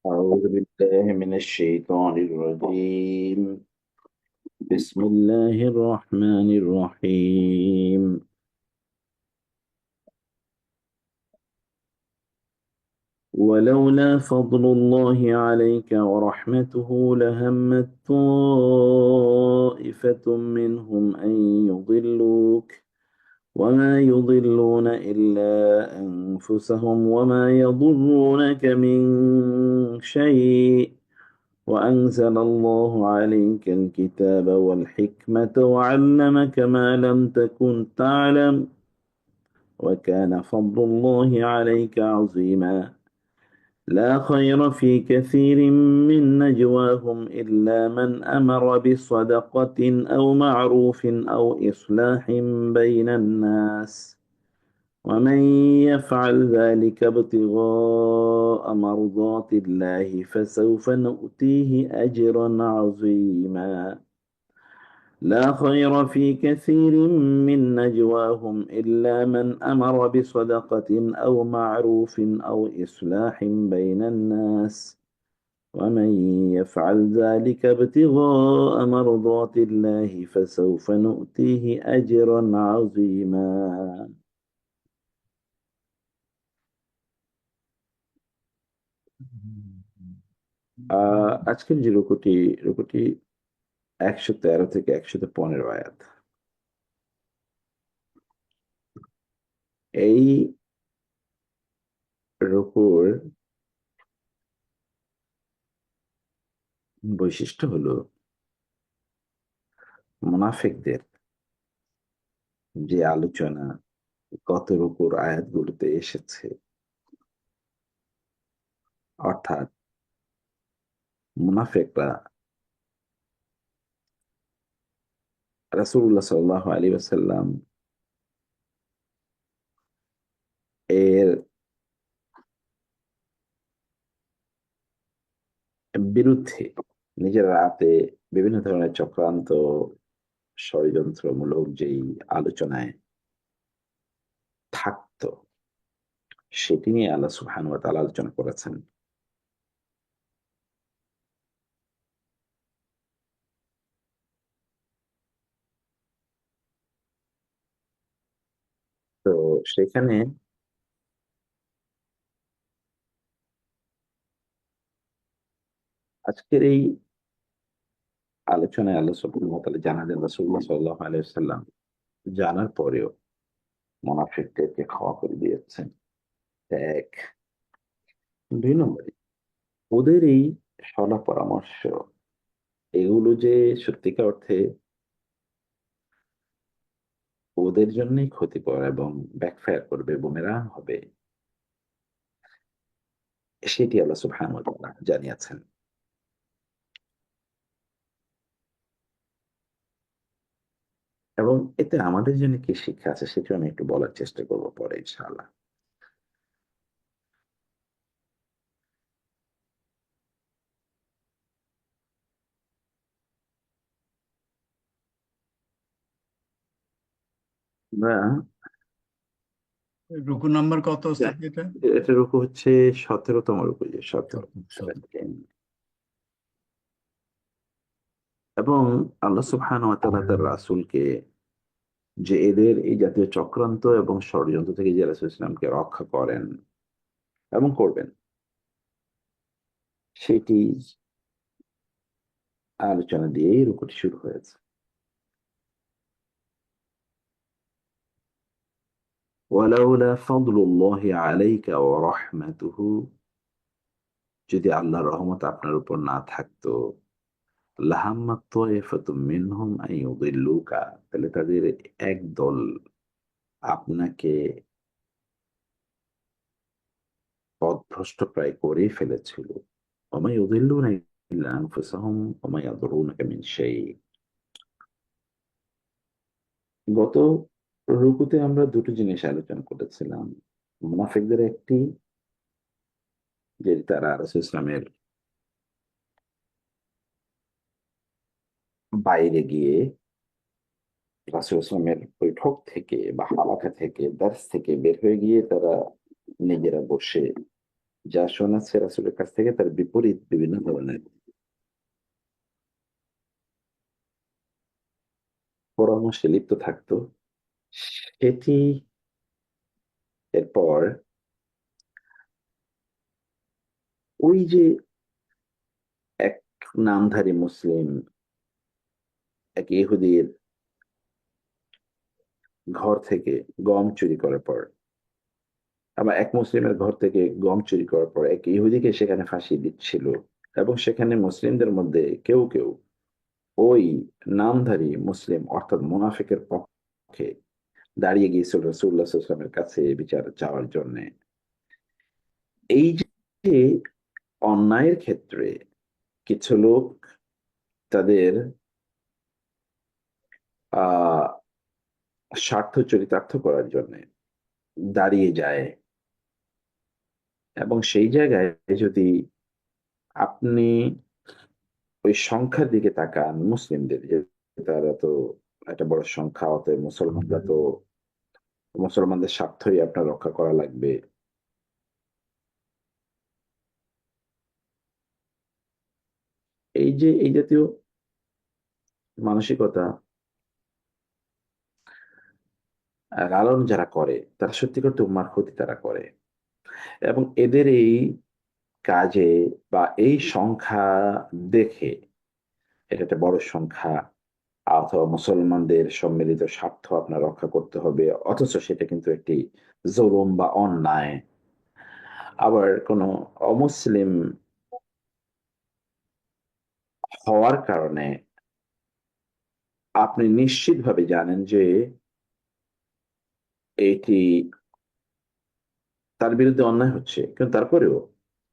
أعوذ بالله من الشيطان الرجيم. بسم الله الرحمن الرحيم. ولولا فضل الله عليك ورحمته لهمت طائفة منهم أن يضلوك وما يضلون إلا أنفسهم وما يضرونك من شيء وأنزل الله عليك الكتاب والحكمة وعلمك ما لم تكن تعلم وكان فضل الله عليك عظيما. لا خير في كثير من نجواهم إلا من أمر بصدقة أو معروف أو إصلاح بين الناس ومن يفعل ذلك ابتغاء مرضات الله فسوف نؤتيه أجرا عظيما. لا خير في كثير من نجواهم إلا من أمر بصدقة أو معروف أو إصلاح بين الناس ومن يفعل ذلك ابتغاء مرضات الله فسوف نؤتيه أجرا عظيما. আজকের যে রুকুটি 113 থেকে 115 আয়াত। এই রুকুর বৈশিষ্ট্য হলো মুনাফিকদের যে আলোচনা গত রুকুর আয়াতগুলোতে এসেছে, অর্থাৎ মুনাফিকরা রাসূলুল্লাহ সাল্লাল্লাহু আলাইহি ওয়াসাল্লাম এর বিরুদ্ধে নিজের রাতে বিভিন্ন ধরনের চক্রান্ত, ষড়যন্ত্রমূলক যেই আলোচনায় থাকতো, সেটি নিয়ে আল্লাহ সুবহানাহু ওয়া তাআলা আলোচনা করেছেন। তো সেখানে আজকের এই আলোচনায় আল্লাহ সুবহানাহু ওয়া তাআলা জানালেন রাসূলুল্লাহ সাল্লাল্লাহু আলাইহি ওয়াসাল্লাম জানার পরেও মুনাফিকদেরকে ক্ষমা করে দিয়েছেন। এক। ২ নম্বরে ওদের এই সলা পরামর্শ, এগুলো যে সত্যিকার অর্থে ওদের জন্যই ক্ষতিকর এবং ব্যাকফায়ার করবে, বুমেরাং হবে, সেটি আল্লাহ সুবহানাহু ওয়া তাআলা জানিয়েছেন। এবং এতে আমাদের জন্য কি শিক্ষা আছে সেটিও আমি একটু বলার চেষ্টা করব পরে ইনশাআল্লাহ। আমরা রুকু নাম্বার কত যা ওস্তাদ এটা? এটা রুকু হচ্ছে ১৭তম রুকু, যে ১৭ এবং আল্লাহ সুবহানাহু ওয়া তাআলা তার রাসূলকে যে এদের এই জাতীয় চক্রান্ত এবং ষড়যন্ত্র থেকে যে রাসূল ইসলামকে রক্ষা করেন এবং করবেন, সেটি আলোচনা দিয়েই রুকুটি শুরু হয়েছে। ওয়ালাউলা ফাদলুল্লাহি আলাইকা ওয়া রাহমাতুহু, যদি আল্লাহর রহমত আপনার উপর না থাকতো, লাহাম্মাত তায়েফাতুম মিনহুম আন ইউদিল্লুকা, তাহলে তাদের একদল আপনাকে পথভ্রষ্টপ্রায় করেই ফেলেছিল। ওমা ইউদিল্লুনা ইল্লা আনফুসাহুম ওমা ইয়াদুরুনাকা মিন শাই। গত রুকুতে আমরা দুটো জিনিস আলোচনা করেছিলাম। মুনাফিকদের একটি, যে তারা রাসূল ইসলামের বাইরে গিয়ে রাসূল ইসলামের বৈঠক থেকে বা হালাকা থেকে দার্স থেকে বের হয়ে গিয়ে তারা নিজেরা বসে যা শোনাচ্ছে রাসূলের কাছ থেকে তার বিপরীত বিভিন্ন ধরনের পরামর্শে লিপ্ত থাকতো। সেটি এরপর ওই যে এক নামধারী মুসলিম এক ইহুদির ঘর থেকে গম চুরি করার পর, আবার এক মুসলিমের ঘর থেকে গম চুরি করার পর এক ইহুদিকে সেখানে ফাঁসি দিচ্ছিল, এবং সেখানে মুসলিমদের মধ্যে কেউ কেউ ওই নামধারী মুসলিম অর্থাৎ মুনাফিকের পক্ষে দাঁড়িয়ে গিয়েছিল রাসূলুল্লাহ সাল্লাল্লাহু আলাইহি ওয়াসাল্লামের কাছে বিচার চাওয়ার জন্য। এই যে অন্যায়ের ক্ষেত্রে কিছু লোক তাদের আহ স্বার্থ চরিতার্থ করার জন্য দাঁড়িয়ে যায়, এবং সেই জায়গায় যদি আপনি ওই সংখ্যার দিকে তাকান মুসলিমদের, যে তারা তো একটা বড় সংখ্যা, অতএব মুসলমানরা তো মুসলমানদের স্বার্থই আপনার রক্ষা করা লাগবে। এই যে এই জাতীয় মানসিকতা লালন যারা করে তারা সত্যি করতে উম্মার ক্ষতি তারা করে, এবং এদের এই কাজে বা এই সংখ্যা দেখে, এটা একটা বড় সংখ্যা অথবা মুসলমানদের সম্মিলিত স্বার্থ আপনার রক্ষা করতে হবে, অথচ সেটা কিন্তু একটি জুলুম বা অন্যায়। আবার কোনো অমুসলিম হওয়ার কারণে আপনি নিশ্চিতভাবে জানেন যে এটি তার বিরুদ্ধে অন্যায় হচ্ছে, কিন্তু তারপরেও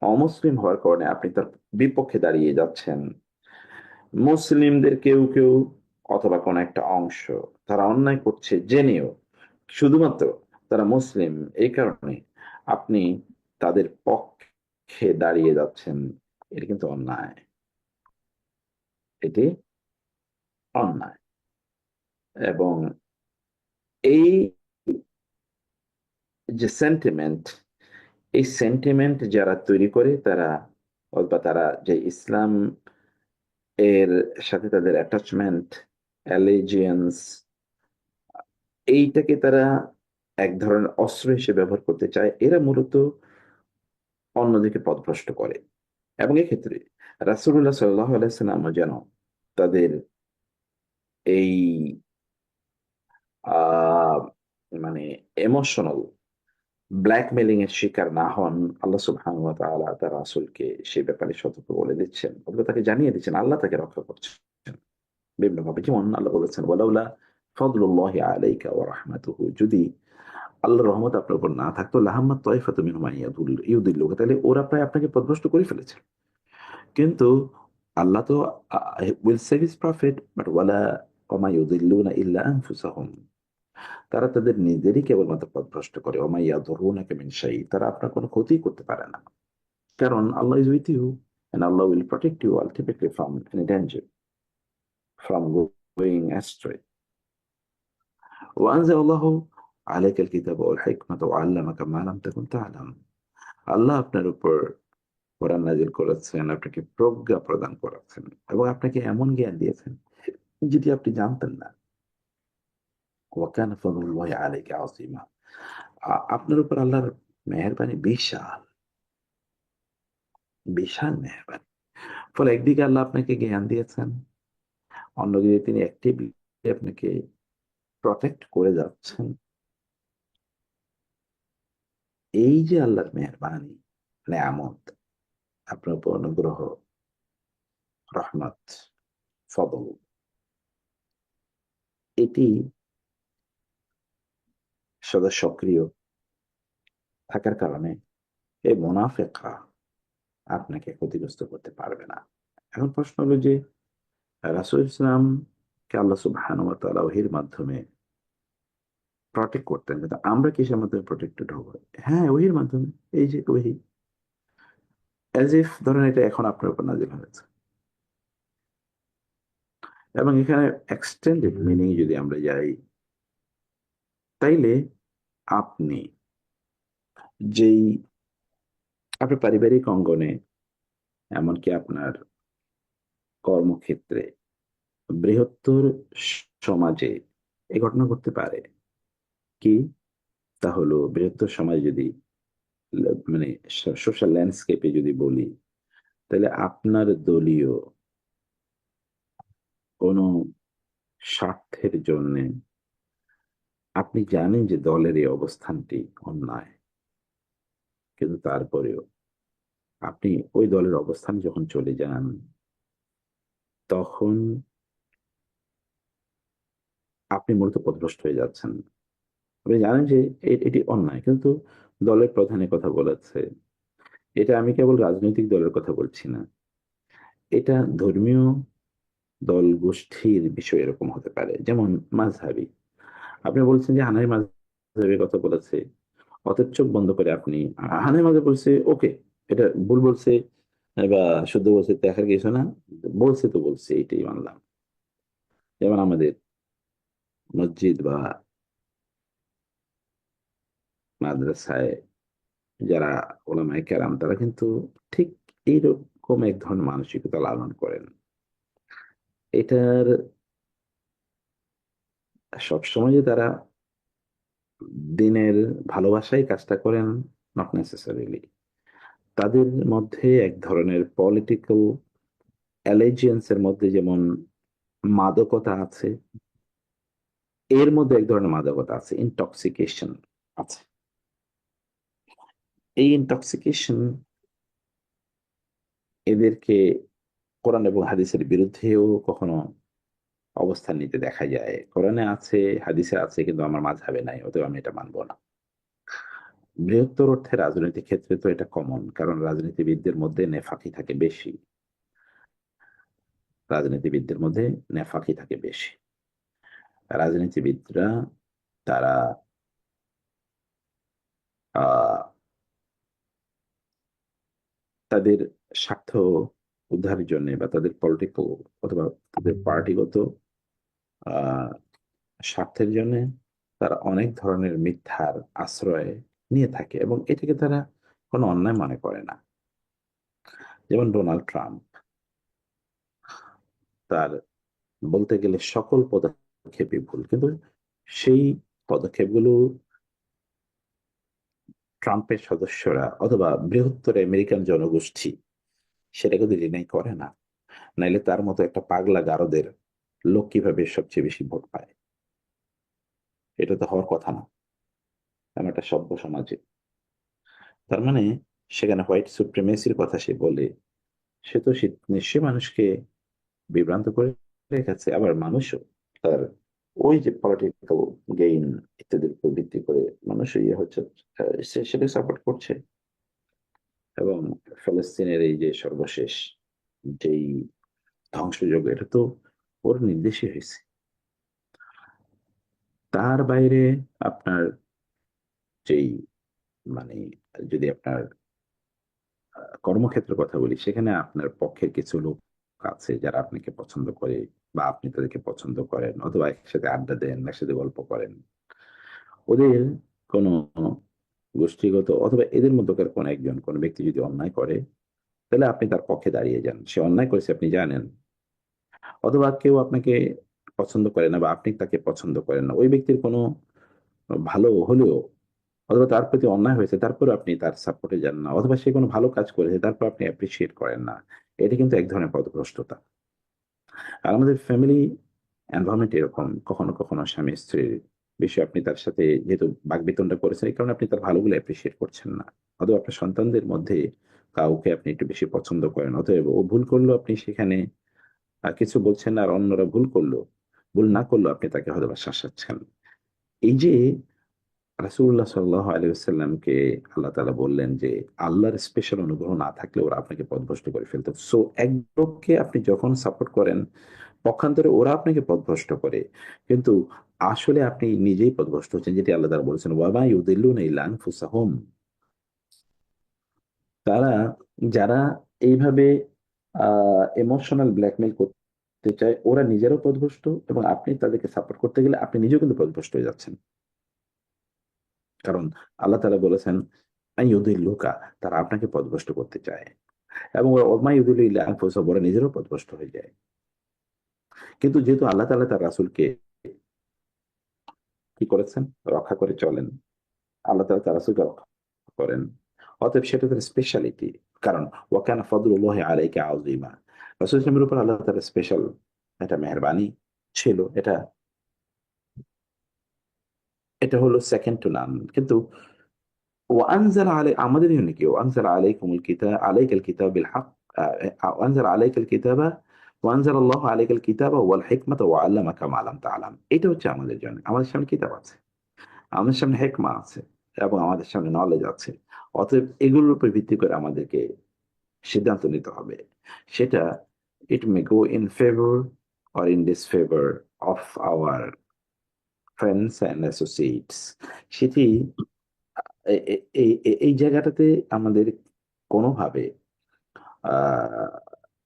অমুসলিম হওয়ার কারণে আপনি তার বিপক্ষে দাঁড়িয়ে যাচ্ছেন। মুসলিমদের কেউ কেউ অথবা কোন একটা অংশ তারা অন্যায় করছে জেনেও, শুধুমাত্র তারা মুসলিম এই কারণে আপনি তাদের পক্ষে দাঁড়িয়ে যাচ্ছেন, এটা কিন্তু অন্যায়। এটি অন্যায়। এবং এই যে সেন্টিমেন্ট, এই সেন্টিমেন্ট যারা তৈরি করে তারা, অথবা তারা যে ইসলাম এর সাথে তাদের অ্যাটাচমেন্ট, অ্যালিজিয়েন্স, এইটাকে তারা এক ধরনের অস্ত্র হিসেবে ব্যবহার করতে চায়, এরা মূলত অন্যদিকে পথভ্রষ্ট করে। এবং এক্ষেত্রে রাসূলুল্লাহ সাল্লাল্লাহু আলাইহি ওয়াসাল্লাম যেন তাদের এই আহ মানে ইমোশনাল ব্ল্যাকমেলিং এর শিকার না হন, আল্লাহ সুবহানাহু ওয়া তাআলা তার রাসূলকে সেই ব্যাপারে সতর্ক বলে দিচ্ছেন, অথবা তাকে জানিয়ে দিচ্ছেন আল্লাহ তাকে রক্ষা করছেন বিভিন্নভাবে। যেমন আল্লাহ বলেছেন, ওয়ালাউলা ফাদলুল্লাহি আলাইকা ওয়া রাহমাতুহু, যদি আল্লাহর রহমত আপনার উপর না থাকতো লাহাম্মাত তাইফাতু মিনহুম আন ইউদিল্লুকা, তাহলে ওরা প্রায় আপনাকে পথভ্রষ্ট করে ফেলেছে। কিন্তু আল্লাহ তো will save his prophet, but ওয়ালা ওমা ইউদিল্লুনা ইল্লা আনফুসাহুম, তারা তাদের নিজেরই কেবলমাত্র পথভ্রষ্ট করে। ওমা ইয়াদুরুনাকা মিন শাই, তারা আপনার কোনো ক্ষতি করতে পারে না, কারণ Allah is with you and Allah will protect you ultimately from any danger, from going astray. وأنزل الله عليك الكتاب والحكمة وعلمك ما لم تكن تعلم, আল্লাহ আপনার উপর কোরআন নাজিল করেছেন, আপনাকে প্রজ্ঞা প্রদান করেছেন, এবং আপনাকে এমন জ্ঞান দিয়েছেন যেটি আপনি জানতেন না। ওয়াকানা ফাদলুল্লাহি আলাইকা আযীমা, আপনার উপর আল্লাহর মেহেরবানি বিশাল, বিশাল মেহেরবানি। ফলে একদিকে আল্লাহ আপনাকে জ্ঞান দিয়েছেন, অন্যদিকে তিনি অ্যাক্টিভলি আপনাকে প্রটেক্ট করে যাচ্ছেন। এই যে আল্লাহর মেহেরবানি, নেয়ামত, আপনার উপর অনুগ্রহ, রহমত, ফদল, এটি সদা সক্রিয় থাকার কারণে এই মুনাফিকরা আপনাকে ক্ষতিগ্রস্ত করতে পারবে না। এখন প্রশ্ন হলো যে রাসূল ইসলামকে আল্লাহ সুবহানাহু ওয়া তাআলা ওহীর মাধ্যমে প্রটেক্ট করতেন, কিন্তু আমরা কিসের মাধ্যমে প্রটেক্টেড হবো? হ্যাঁ, ওহীর মাধ্যমে। এই যে ওহী, অ্যাজ ইফ ধরেন এটা এখন আপনার উপর নাজিল হয়েছে, এবং এখানে এক্সটেন্ডেড মিনিং যদি আমরা যাই, তাইলে আপনি যেই আপনার পারিবারিক অঙ্গনে, এমনকি আপনার কর্মক্ষেত্রে, বৃহত্তর সমাজে এই ঘটনা ঘটতে পারে। কি? তা হলো বৃহত্তর সমাজ যদি মানে সোশ্যাল ল্যান্ডস্কেপে যদি বলি, তাহলে আপনার দলীয় কোনো স্বার্থের জন্যে আপনি জানেন যে দলের এই অবস্থানটি অন্যায়, কিন্তু তারপরেও আপনি ওই দলের অবস্থানে যখন চলে যান, তখন আপনি মূলত পথভ্রষ্ট হয়ে যাচ্ছেন। আপনি জানেন যে এটি অন্যায়, কিন্তু দলের প্রধানের কথা বলেছে। এটা আমি কেবল রাজনৈতিক দলের কথা বলছি না, এটা ধর্মীয় দল গোষ্ঠীর বিষয় এরকম হতে পারে। যেমন মাযহাবী, আপনি বলছেন যে হানাফি মাযহাবের কথা বলেছে, অতএব চোখ বন্ধ করে আপনি হানাফি মাযহাব বলছে, ওকে, এটা ভুল বলছে বা শুদ্ধ বলছে দেখার কিছু না, বলছে তো বলছে, এইটাই মানলাম। যেমন আমাদের মসজিদ বা মাদ্রাসায় যারা ওলামায়ে কেরাম, তারা কিন্তু ঠিক এইরকম এক ধরনের মানসিকতা লালন করেন। এটার সবসময় যে তারা দিনের ভালোবাসায় কাজটা করেন, নট নেসেসারিলি। তাদের মধ্যে এক ধরনের পলিটিক্যাল অ্যালেজিয়েন্স এর মধ্যে যেমন মাদকতা আছে, এর মধ্যে এক ধরনের মাদকতা আছে, ইনটক্সিকেশন আছে। এই ইনটক্সিকেশন এদেরকে কোরআন এবং হাদিসের বিরুদ্ধেও কখনো অবস্থান নিতে দেখা যায়। কোরআনে আছে, হাদিসে আছে, কিন্তু আমার মাযহাবে নাই, অতএব আমি এটা মানবো না। বৃহত্তর অর্থে রাজনৈতিক ক্ষেত্রে তো এটা কমন, কারণ রাজনীতিবিদদের মধ্যে নেফাকি থাকে বেশি। রাজনীতিবিদদের মধ্যে নেফাকি থাকে বেশি। রাজনীতিবিদরা তারা আহ তাদের স্বার্থ উদ্ধারের জন্য বা তাদের পলিটিক্যাল অথবা তাদের পার্টিগত আহ স্বার্থের জন্য তারা অনেক ধরনের মিথ্যার আশ্রয় নিয়ে থাকে, এবং এটাকে তারা কোনো অন্যায় মনে করে না। যেমন ডোনাল্ড ট্রাম্প, তার বলতে গেলে সকল পদক্ষেপই ভুল, কিন্তু সেই পদক্ষেপগুলো ট্রাম্পের সদস্যরা অথবা বৃহত্তর আমেরিকান জনগোষ্ঠী সেটা কিন্তু ডিনাই করে না। নাইলে তার মতো একটা পাগলা গারদের লোক কিভাবে সবচেয়ে বেশি ভোট পায়? এটা তো হওয়ার কথা না এমন একটা সভ্য সমাজে। তার মানে সেখানে হোয়াইট সুপ্রিমেসির কথা সে বলে, সে তো নিশ্চয়ই মানুষকে বিভ্রান্ত করে রেখেছে। আবার মানুষও তার ওই যে পলিটিক্যাল গেইন ইত্যাদির উপর ভিত্তি করে মানুষ ইয়ে হচ্ছে, সে সেটা সাপোর্ট করছে। এবং ফলস্তিনের এই যে সর্বশেষ যেই ধ্বংসযজ্ঞ, এটা তো ওর নির্দেশই হয়েছে। তার বাইরে আপনার যেই মানে যদি আপনার কর্মক্ষেত্রের কথা বলি, সেখানে আপনার পক্ষের কিছু লোক আছে যারা আপনাকে পছন্দ করে বা আপনি তাদেরকে পছন্দ করেন, অথবা একসাথে আড্ডা দেন, একসাথে গল্প করেন। ওদের কোনো গোষ্ঠীগত অথবা এদের মধ্যকার কোন একজন কোন ব্যক্তি যদি অন্যায় করে, তাহলে আপনি তার পক্ষে দাঁড়িয়ে যান। সে অন্যায় করেছে আপনি জানেন, অথবা কেউ আপনাকে পছন্দ করে না বা আপনি তাকে পছন্দ করেন না, ওই ব্যক্তির কোনো ভালো হলেও অথবা তার প্রতি অন্যায় হয়েছে তারপরে আপনি তার সাপোর্টে যান না, অথবা সে কোনো ভালো কাজ করেছে তারপর আপনি অ্যাপ্রিসিয়েট করেন না, এটা কিন্তু এক ধরনের পথভ্রষ্টতা। আর আমাদের ফ্যামিলি এনভায়রনমেন্ট এরকম, কখনো কখনো স্বামী স্ত্রীর বিষয়ে আপনি তার সাথে যেহেতু বাকবিতণ্ডা করেছেন, এই কারণে আপনি তার ভালোগুলো অ্যাপ্রিসিয়েট করছেন না। অথবা আপনার সন্তানদের মধ্যে কাউকে আপনি একটু বেশি পছন্দ করেন, অতএব ও ভুল করলো আপনি সেখানে কিছু বলছেন না, আর অন্যরা ভুল না করলো আপনি তাকে হয়তো বা শাসাচ্ছেন। এই যে রাসূলুল্লাহ সাল্লাল্লাহু আলাইহি ওয়াসাল্লামকে আল্লাহ তাআলা বললেন যে আল্লাহর স্পেশাল অনুগ্রহ না থাকলে ওরা আপনাকে পথভ্রষ্ট করে ফেলতো। সো এক লোককে আপনি যখন সাপোর্ট করেন, পক্ষান্তরে ওরা আপনাকে পথভ্রষ্ট করে, কিন্তু আসলে আপনি নিজেই পথভ্রষ্ট হচ্ছেন, যেটি আল্লাহ তাআলা বলেছেন, ওয়া মা ইউদিল্লুনা ইল্লা আনফুসাহুম। তারা, যারা এইভাবে ইমোশনাল ব্ল্যাকমেইল করতে চায়, ওরা নিজেরাও পথভ্রষ্ট, এবং আপনি তাদেরকে সাপোর্ট করতে গেলে আপনি নিজেও কিন্তু পথভ্রষ্ট হয়ে যাচ্ছেন। কারণ আল্লাহ তাআলা বলেছেন আইয়ুদিল্লুকা, তারা আপনাকে পথভ্রষ্ট করতে চায়। এবং ওরা ওমা ইউদিল্লু ইল্লা আনফুসাহুম, ওরা নিজেরাও পথভ্রষ্ট হয়ে যায়। কিন্তু যেহেতু আল্লাহ তাআলা তার রাসূলকে কি করেছেন? রক্ষা করে চলেন। আল্লাহ তাআলা তার রাসূলকে রক্ষা করেন। অতএব সেটা তার স্পেশালিটি। কারণ ওয়া কানা ফাদলুল্লাহি আলাইকা আযীমা। রাসূল সাল্লাল্লাহু আলাইহি ওয়াসাল্লামের উপর আল্লাহ তাআলার স্পেশাল একটা মেহেরবানি ছিল। এটা এটা হলো সেকেন্ড টু নান। কিন্তু وأنزل علي আমাদের জন্য কি وأنزل عليكم الكتاب عليك الكتاب بالحق وأنزل عليك الكتاب وأنزل الله عليك الكتاب والحكمة وعلمك ما لم تعلم। এটা হচ্ছে আমাদের জন্য। আমাদের সামনে কিতাব আছে, আমাদের সামনে হেকমা আছে, এবং আমাদের সামনে নলেজ আছে। অতএব এগুলোর উপর ভিত্তি করে আমাদেরকে সিদ্ধান্ত নিতে হবে। সেটা it may go in favor or in disfavor of our friends and associates। সেটি এই জায়গাটাতে আমাদের কোনোভাবে আহ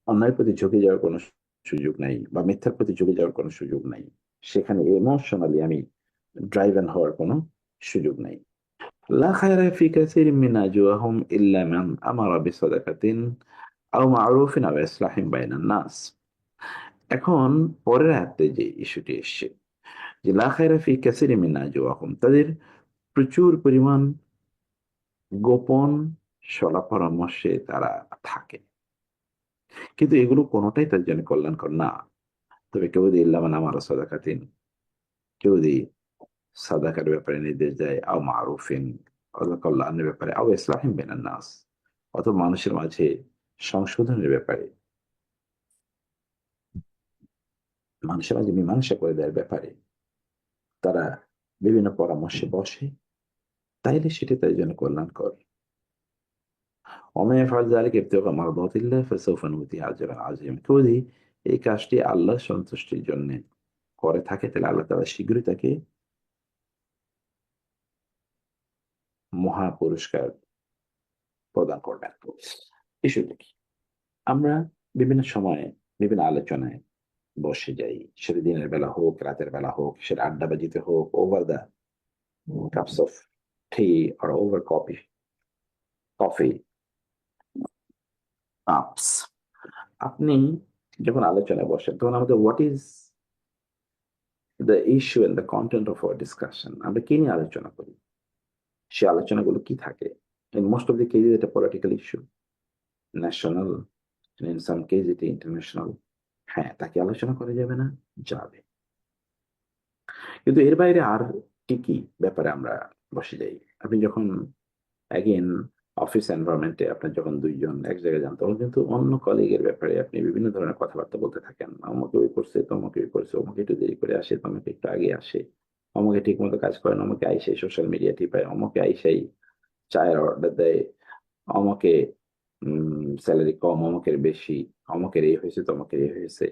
অন্যায়ের প্রতি ঝুঁকে যাওয়ার কোনো সুযোগ নাই, বা মিথ্যার প্রতি ঝুঁকে যাওয়ার কোনো সুযোগ নাই। সেখানে ইমোশনালি আমি ড্রাইভেন হওয়ার কোনো সুযোগ নাই। লা খায়রা ফি কাসিরিন মিন নাজওয়াহুম ইল্লা মান আমারা বিসাদাকাতিন আও মা'রুফিন আও ইসলাহিম বাইনান নাস। এখন পরের আয়াতে যে ইস্যুটি এসছে, যে লা খায়রা ফি কাসিরিন মিন নাজওয়াহুম, তাদের প্রচুর পরিমাণ গোপন সলা পরামর্শে তারা থাকে, কিন্তু এগুলো কোনোটাই তার জন্য কল্যাণকর না। তবে কেউ যদি ইল্লামান আমারা সাদাকাতিন, কেউ যদি সাদাকার ব্যাপারে নির্দেশ দেয়, আও মারুফিন, অথবা কল্যাণের ব্যাপারে, আও ইসলাহিম বেনান নাস, অথবা মানুষের মাঝে সংশোধনের ব্যাপারে, মানুষের মাঝে মীমাংসা করে দেওয়ার ব্যাপারে তারা বিভিন্ন পরামর্শে বসে, তাইলে সেটা তাদের জন্য কল্যাণকর। ওমা ইয়াফআল যালিকা ইবতিগা মারদাতিল্লাহ ফাসাউফা নুতিহি আজরান আযীমা। কেউ যদি এই কাজটি আল্লাহর সন্তুষ্টির জন্য করে থাকে, তাহলে আল্লাহ তাআলা শীঘ্রই তাকে মহা পুরস্কার প্রদান করবেন। ইস্যুটা কি? আমরা বিভিন্ন সময়ে বিভিন্ন আলোচনায় বসে যাই, সেটা দিনের বেলা হোক, রাতের বেলা হোক, সেটা আড্ডাবাজিতে হোক, over the cups of tea আর ওভার কফি কাপস। আপনি যখন আলোচনায় বসেন, তখন আমাদের what is the issue and the content of our discussion, আমরা কি নিয়ে আলোচনা করি, সে আলোচনাগুলো কি থাকে? In most of the cases এটা political issue, national, in some case এটা ইন্টারন্যাশনাল। হ্যাঁ, তাকে আলোচনা করা যাবে না? যাবে। কিন্তু এর বাইরে আর কি কি ব্যাপারে আমরা বসে যাই? আপনি যখন অ্যাগেন অফিস এনভায়রনমেন্টে আপনার যখন ২ জন এক জায়গায় যান, তখন কিন্তু অন্য কলিগের ব্যাপারে আপনি বিভিন্ন ধরনের কথাবার্তা বলতে থাকেন। অমুকে ওই করছে, তমুকে ওই করছে, অমুকে একটু দেরি করে আসে, তমুকে একটু আগে আসে, অমুকে ঠিকমতো কাজ করে না, অমুকে আইসাই সোশ্যাল মিডিয়া টিপায়, অমুকে আইসাই চায়ের অর্ডার দেয়, অমুকে সেলারি কম, অমুকের বেশি, অমুকের এই হয়েছে, তমুকের এই হয়েছে।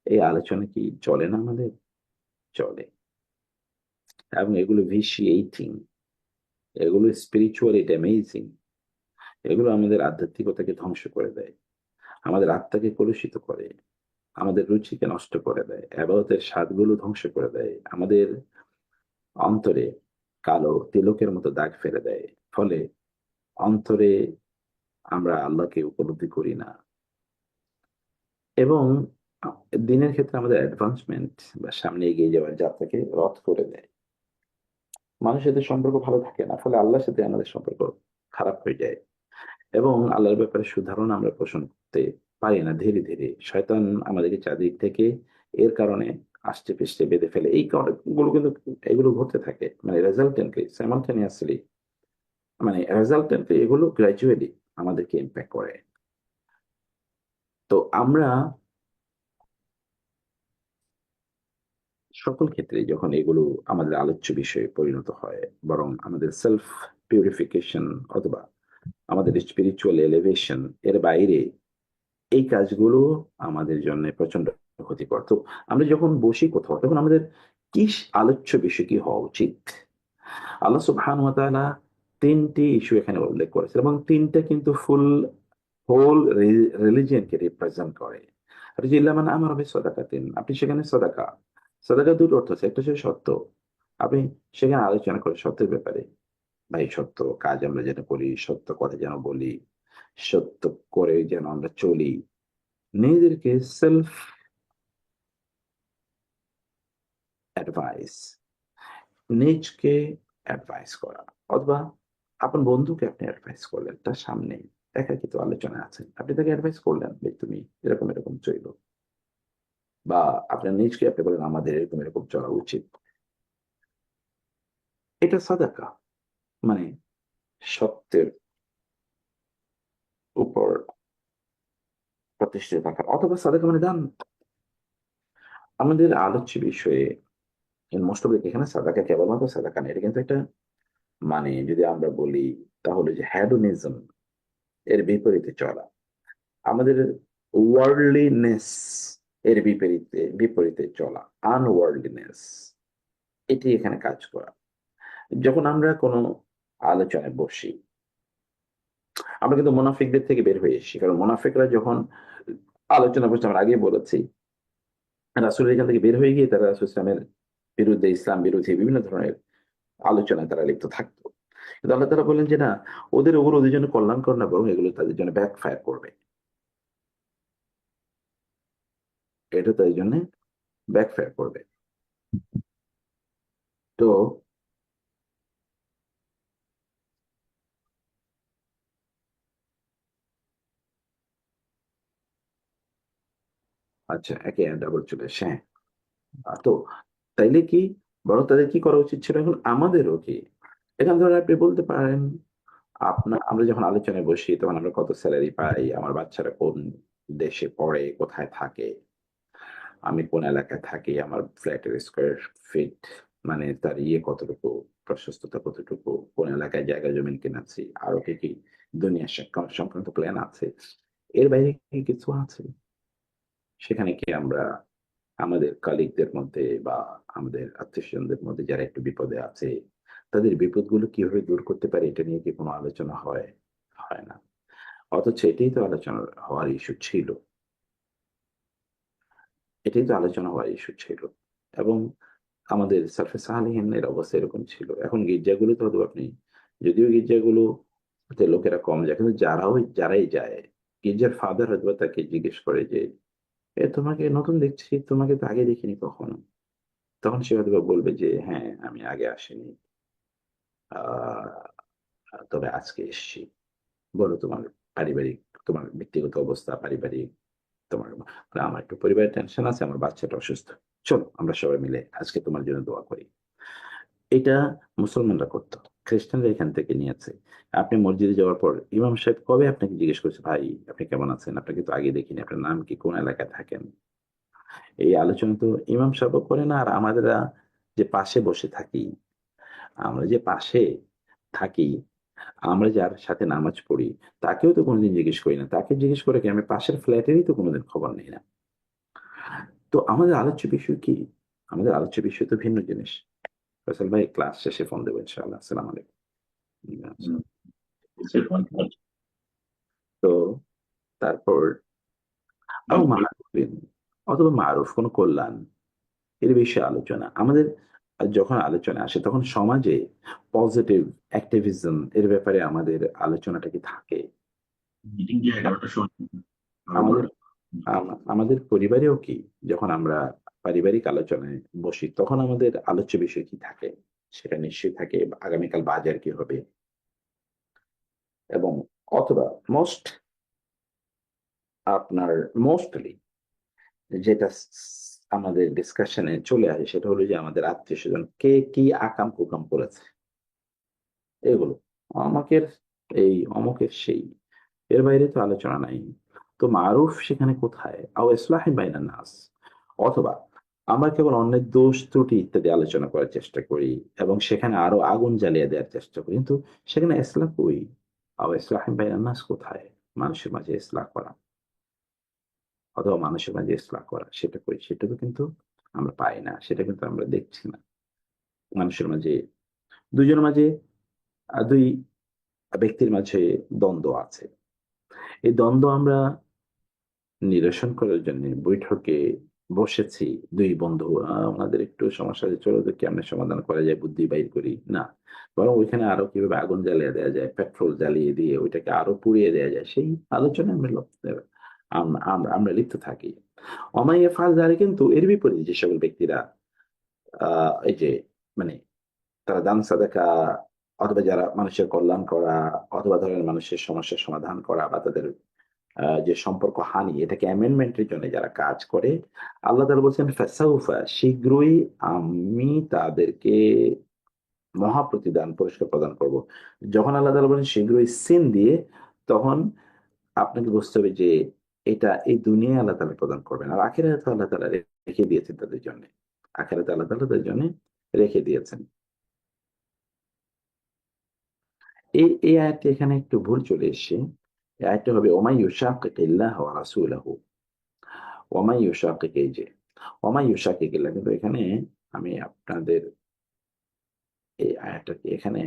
এই আলোচনা কি চলে না আমাদের? চলে। এবং এগুলো ভিশিয়েটিং, এগুলো স্পিরিচুয়ালি ড্যামেজিং, এগুলো আমাদের আধ্যাত্মিকতাকে ধ্বংস করে দেয়, আমাদের আত্মাকে কলুষিত করে, আমাদের রুচিকে নষ্ট করে দেয়, এবাদতের স্বাদগুলো ধ্বংস করে দেয়, আমাদের অন্তরে কালো তিলকের মতো দাগ ফেলে দেয়। ফলে অন্তরে আমরা আল্লাহকে উপলব্ধি করি না, এবং দিনের ক্ষেত্রে আমাদের অ্যাডভান্সমেন্ট বা সামনে এগিয়ে যাওয়ার যাত্রাকে রদ করে দেয়। মানুষের সাথে সম্পর্ক ভালো থাকে না, ফলে আল্লাহর সাথে আমাদের সম্পর্ক খারাপ হয়ে যায়, এবং আল্লাহর ব্যাপারে সুধারণা আমরা পোষণ করতে পারি না। ধীরে ধীরে শয়তান আমাদেরকে চারদিক থেকে এর কারণে আষ্টে পৃষ্ঠে বেঁধে ফেলে। এই কারণগুলো কিন্তু এগুলো ঘটতে থাকে, মানে রেজাল্টেন্টলি সাইমালটেনিয়াসলি, মানে রেজাল্টেন্টলি এগুলো গ্র্যাজুয়ালি আমাদেরকে ইম্প্যাক্ট করে। তো আমরা সকল ক্ষেত্রে যখন এগুলো আমাদের আলোচ্য বিষয়ে পরিণত হয়, বরং আমাদের সেলফ পিউরিফিকেশন অথবা আমাদের স্পিরিচুয়াল এলিভেশন এর বাইরে এই কাজগুলো আমাদের জন্য প্রচন্ড ক্ষতিকর। তো আমরা যখন বসি কোথাও, তখন আমাদের কি আলোচ্য বিষয় কি হওয়া উচিত? আল্লাহ সুবহানাহু ওয়া তাআলা ৩টি ইস্যু এখানে উল্লেখ করেছেন, এবং ৩টা কিন্তু হোল রিলিজিয়নকে রিপ্রেজেন্ট করে। আর যে ইল্লা মান আমারা বিসসাদাকাতিন, আপনি সেখানে সাদাকা দুটো অর্থ আছে। একটা হচ্ছে সত্য, আপনি সেখানে আলোচনা করেন সত্যের ব্যাপারে। ভাই সত্য কাজ আমরা যেন করি, সত্য কথা যেন বলি, সত্য করে যেন আমরা চলি, নিজেদেরকে সেলফ অ্যাডভাইস, নিজকে অ্যাডভাইস করা, অথবা আপনার বন্ধুকে আপনি অ্যাডভাইস করলেন তার সামনে, একাকিত্ব আলোচনা আছে, আপনি তাকে অ্যাডভাইস করলেন যে তুমি এরকম এরকম চইলো, বা আপনার নিজকে আপনি বলেন আমাদের এরকম এরকম চলা উচিত। এটা সাদাকা, মানে সত্যের উপর প্রতিষ্ঠিত থাকা, অথবা সাদাকা মানে দান। আমাদের আলোচ্য বিষয়ে মোস্ট অফ এখানে সাদাকা কেবলমাত্র সাদাকা না, এটা কিন্তু একটা, মানে যদি আমরা বলি তাহলে যে হ্যাডোনিজম এর বিপরীতে চলা, আমাদের ওয়ার্ল্ডলিনেস এর বিপরীতে বিপরীতে চলা, আনওয়ার্ল্ডলিনেস, এটি এখানে কাজ করা। যখন আমরা কোনো আলোচনায় বসি, আমরা কিন্তু মুনাফিকদের থেকে বের হয়ে এসেছি, কারণ মুনাফিকরা যখন আলোচনা বসে, আমরা আগে বলেছি, রাসূলের এখান থেকে বের হয়ে গিয়ে তারা রাসূল ইসলামের বিরুদ্ধে, ইসলাম বিরোধী বিভিন্ন ধরনের আলোচনায় তারা লিপ্ত থাকতো। কিন্তু আল্লাহ তাআলা বললেন যে না, ওদের জন্য কল্যাণকর না, বরং এগুলো তাদের জন্য ব্যাক ফায়ার করবে, এটা তাদের জন্য ব্যাক ফায়ার করবে। তো আচ্ছা, একে ডাবল চলে আসে, হ্যাঁ। তো তাইলে কি, বরং তাদের কি করা উচিত ছিল, এখন আমাদেরও কি, এখন ধরেন আপনি বলতে পারেন, আমরা যখন আলোচনায় বসি তখন আমরা কত স্যালারি পাই, আমার বাচ্চারা কোন দেশে পড়ে, কোথায় থাকে, আমি কোন এলাকায় থাকি, আমার ফ্ল্যাটের স্কোয়ার ফিট মানে তার কতটুকু, প্রশস্ততা কতটুকু, কোন এলাকায় জায়গা জমিন কিনেছি, আরো কি কি দুনিয়া সংক্রান্ত প্ল্যান আছে, এর বাইরে কি কিছু আছে? সেখানে কি আমরা আমাদের কালিগদের মধ্যে বা আমাদের আত্মীয়স্বজনদের মধ্যে যারা একটু বিপদে আছে, তাদের বিপদগুলো কিভাবে দূর করতে পারে, এটা নিয়ে কি কোনো আলোচনা হয়? হয় না। অথচ এটাই তো আলোচনা হওয়ার ইস্যু ছিল, এটাই তো আলোচনা হওয়ার ইস্যু ছিল। এবং আমাদের সালফে সালেহীনের অবস্থা এরকম ছিল। এখন গির্জাগুলোতে হয়তো আপনি, যদিও গির্জাগুলোতে লোকেরা কম যায়, কিন্তু যারাই যায়, গির্জার ফাদার হয়তো বা তাকে জিজ্ঞেস করে যে, তোমাকে নতুন দেখছি, তোমাকে তো আগে দেখিনি কখনো। তখন সে হয়তো বা বলবে যে হ্যাঁ, আমি আগে আসিনি, আহ তবে আজকে এসেছি। বলো তোমার পারিবারিক, তোমার ব্যক্তিগত অবস্থা, পারিবারিক, তোমার, মানে আমার একটু পরিবারের টেনশন আছে, আমার বাচ্চাটা অসুস্থ, চলো আমরা সবাই মিলে আজকে তোমার জন্য দোয়া করি। এটা মুসলমানরা করতো, খ্রিস্টানরা এখান থেকে নিয়েছে। আপনি মসজিদে যাওয়ার পর ইমাম সাহেব কবে আপনাকে জিজ্ঞেস করছে, ভাই আপনি কেমন আছেন, আপনাকে তো আগে দেখিনি, আপনার নাম কি, কোন এলাকায় থাকেন? এই আলোচনা তো ইমাম সাহেব করে না। আর আমাদের যে পাশে বসে থাকি, আমরা যে পাশে থাকি, আমরা যার সাথে নামাজ পড়ি, তাকেও তো কোনোদিন জিজ্ঞেস করি না। তাকে জিজ্ঞেস করে কি, আমি পাশের ফ্ল্যাটেরই তো কোনোদিন খবর নেই না। তো আমাদের আলোচ্য বিষয় কি? আমাদের আলোচ্য বিষয় তো ভিন্ন জিনিস। ফয়সাল ভাই ক্লাস শেষে ফোন দেবো ইনশাআল্লাহ। আসসালামু আলাইকুম। আচ্ছা। তো তারপর মারুফিন অথবা মারুফ কোন কল্যাণ, এর বিষয়ে আলোচনা আমাদের যখন আলোচনা আসে, তখন সমাজে পজিটিভ অ্যাক্টিভিজম এর ব্যাপারে আমাদের আলোচনাটা কি থাকে? মিটিং যে 11টার সময় আমাদের আমাদের পরিবারেও কি, যখন আমরা পারিবারিক আলোচনায় বসি, তখন আমাদের আলোচ্য বিষয় কি থাকে? সেটা নিশ্চয়ই থাকে আগামীকাল বাজার কি হবে, এবং অথবা মোস্ট, আপনার মোস্টলি যেটা আমাদের ডিসকাশনে চলে আসে, সেটা হলো যে আমাদের আত্মীয় স্বজন কে কি আকাম কুকাম করেছে, এগুলো, অমকের এই, অমকের সেই, এর বাইরে তো আলোচনা নাই। তো মারুফ সেখানে কোথায়, আও ইসলাহি বাইনান নাস, অথবা আমরা কেবল অন্যের দোষ ত্রুটি ইত্যাদি আলোচনা করার চেষ্টা করি, এবং সেখানে আরো আগুন জ্বালিয়ে দেওয়ার চেষ্টা করি, কিন্তু সেখানে ইসলাহ কই, আও ইসলাহি বাইনান নাস কোথায়, মানুষের মাঝে ইসলাহ করা, অথবা মানুষের মাঝে ইসলাহ করা, সেটা কই, সেটা তো কিন্তু আমরা পাই না, সেটা কিন্তু আমরা দেখছি না। মানুষের মাঝে, দুইজনের মাঝে, দুই ব্যক্তির মাঝে দ্বন্দ্ব আছে। এই দ্বন্দ্ব আমরা নিরসন করার জন্য বৈঠকে বসেছি দুই বন্ধু, ওনাদের একটু সমস্যা আছে, চলো তো কেমনে সমাধান করা যায়, বুদ্ধি বাইর করি না, বরং ওইখানে আরো কিভাবে আগুন জ্বালিয়ে দেওয়া যায়, পেট্রোল জ্বালিয়ে দিয়ে ওইটাকে আরো পুড়িয়ে দেওয়া যায়, সেই আলোচনায় আমরা লিপ্ত থাকি। অমাইয়া ফাল জারি, কিন্তু এর বিপরীতে যে সকল ব্যক্তিরা এই যে মানে তারা দান সাদাকা, অথবা যারা মানুষের কল্যাণ করা, অথবা ধরেন মানুষের সমস্যার সমাধান করা, বা তাদের যে সম্পর্ক হানি, এটাকে অ্যামেন্ডমেন্টের জন্য যারা কাজ করে, আল্লাহ তাআলা বলছেন ফাসাউফা, শীঘ্রই আমি তাদেরকে মহা প্রতিদান পুরস্কার প্রদান করব। যখন আল্লাহ তাআলা বলেন শীঘ্রই সিন দিয়ে, তখন আপনাকে বুঝতে হবে যে এটা এই দুনিয়ায় আল্লাহ তাআলা প্রদান করবেন, আর আখিরাতে আল্লাহ তাআলা রেখে দিয়েছেন তাদের জন্য, আখিরাতে আল্লাহ তাআলা তাদের জন্য রেখে দিয়েছেন। এই আয়াতটি এখানে একটু ভুল চলে এসেছে। এই আয়াতটা হবে ওমাই ইউশাকিকিল্লাহ ওয়া রাসূলাহু, ওমাই ইউশাকিক, এই যে ওমাই ইউশাকিকিল্লাহ, কিন্তু এখানে আমি আপনাদের এই আয়াতটাকে এখানে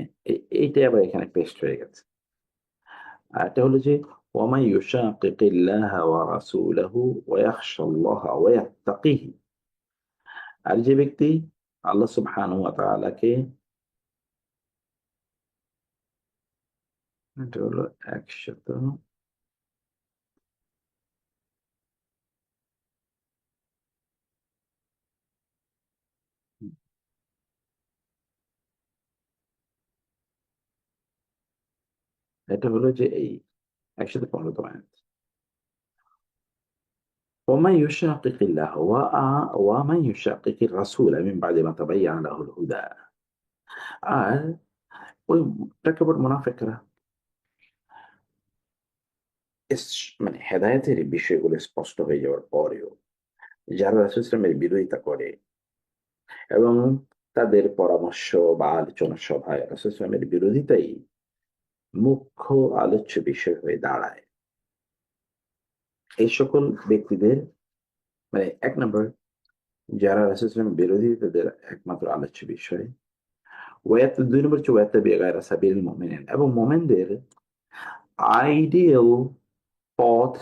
এইটা আবার এখানে পেস্ট হয়ে গেছে। আয়াতটা হলো যে ওমাই ইউশাকিকিল্লাহ ওয়া রাসূলাহু ওয়া ইয়াখশাল্লাহ ওয়া ইয়াত্তাকিহি, আর যে ব্যক্তি আল্লাহ সুবহানাহু ওয়া তাআলাকে, এটা হলো 100, এটা হলো যে এই 115তম আয়াত। ومن يشاقق الله ومن يشاقق الرسول من بعد ما تبين له الهدى, আর ওই প্রেক্ষাপট মুনাফিকরা মানে হেদায়েতের এই বিষয়গুলো স্পষ্ট হয়ে যাওয়ার পরেও যারা রাসূল ইসলামের বিরোধিতা করে, এবং তাদের পরামর্শ বা আলোচনা সভায় রাসূল ইসলামের বিরোধিতাই মুখ্য আলোচ্য বিষয় হয়ে দাঁড়ায়, এই সকল ব্যক্তিদের মানে এক নম্বর, যারা রাসূল ইসলামের বিরোধী তাদের একমাত্র আলোচ্য বিষয়, দুই নম্বর হচ্ছে ওয়াত্তাবি গায়রা সাবিলিল মুমিনিন, এবং মোমেনদের আইডিয়াল পথ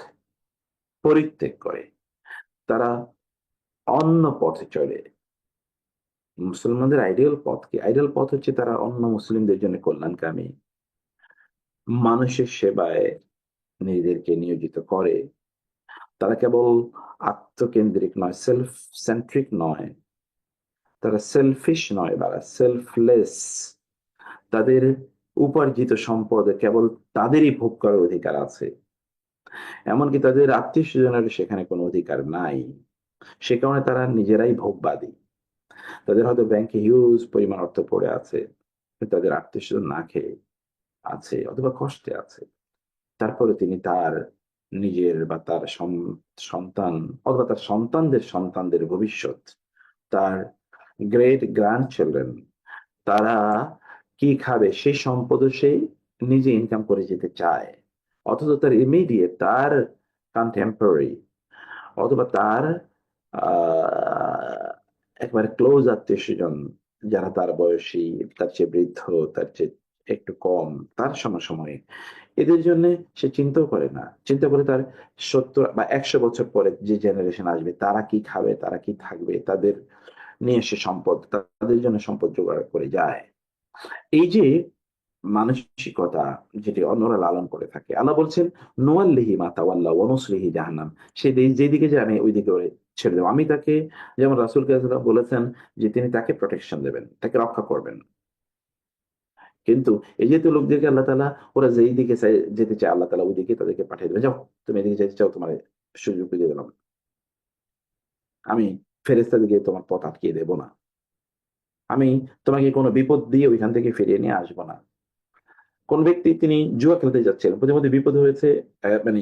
পরিত্যাগ করে, তারা অন্য পথে চলে। মুসলমানদের আইডিয়াল পথ কি? আইডিয়াল পথ হচ্ছে তারা অন্য মুসলিমদের জন্য কল্যাণকামী, মানুষের সেবায় নিজেদেরকে নিয়োজিত করে, তারা কেবল আত্মকেন্দ্রিক নয়, সেলফ সেন্ট্রিক নয়, তারা সেলফিশ নয় বা সেলফলেস, তাদের উপার্জিত সম্পদ কেবল তাদেরই ভোগ করার অধিকার আছে, এমনকি তাদের আত্মীয় স্বজনের সেখানে কোনো অধিকার নাই, সে কারণে তারা নিজেরাই ভোগবাদী। তাদের হয়তো ব্যাংকে হিউজ পরিমাণ অর্থ পড়ে আছে, কিন্তু তাদের আত্মীয় স্বজন না খেয়ে আছে অথবা কষ্টে আছে, তারপরে তিনি তার নিজের বা তার সন্তান অথবা তার সন্তানদের সন্তানদের ভবিষ্যৎ, তার গ্রেট গ্র্যান্ড চিলড্রেন, তারা কি খাবে সেই সম্পদও সে নিজে ইনকাম করে যেতে চায়, অথচ তার ইমিডিয়েট, তার কন্টেম্পোরারি, অথবা তার একবারে ক্লোজ আত্মীয় স্বজন, যারা তার বয়সী, তার চেয়ে বৃদ্ধ, তার চেয়ে একটু কম, তার সমসাময়িক, এদের জন্য সে চিন্তাও করে না, চিন্তা করে তার 70 বা 100 বছর পরে যে জেনারেশন আসবে তারা কি খাবে, তারা কি থাকবে, তাদের নিয়ে সে সম্পদ, তাদের জন্য সম্পদ জোগাড় করে যায়। এই যে মানসিকতা যেটি অন্যরা লালন করে থাকে, আল্লাহ বলছেন নোয়াল্লিহি মা তাওয়াল্লা ওয়া নুসলিহি জাহান্নাম, সে যেদিকে যায় আমি ওইদিকে ওরে ছেড়ে দেবো, আমি তাকে, যেমন রাসূলকে বলেছেন যে তিনি তাকে প্রোটেকশন দেবেন, তাকে রক্ষা করবেন, কিন্তু এই যেহেতু লোকদেরকে আল্লাহ তাআলা, ওরা যেই দিকে যেতে চায় আল্লাহ তাআলা ওই দিকে তাদেরকে পাঠিয়ে দেবেন, যাও তুমি এদিকে যেতে চাও, তোমার সুযোগ দিয়ে দিলাম, আমি ফেরেশতাদেরকে তোমার পথ আটকিয়ে দেব না, আমি তোমাকে কোনো বিপদ দিয়ে ওইখান থেকে ফিরিয়ে নিয়ে আসবো না। কোন ব্যক্তি তিনি জুয়া খেলতে যাচ্ছিলেন, প্রতিমধ্যে বিপদ হয়েছে, মানে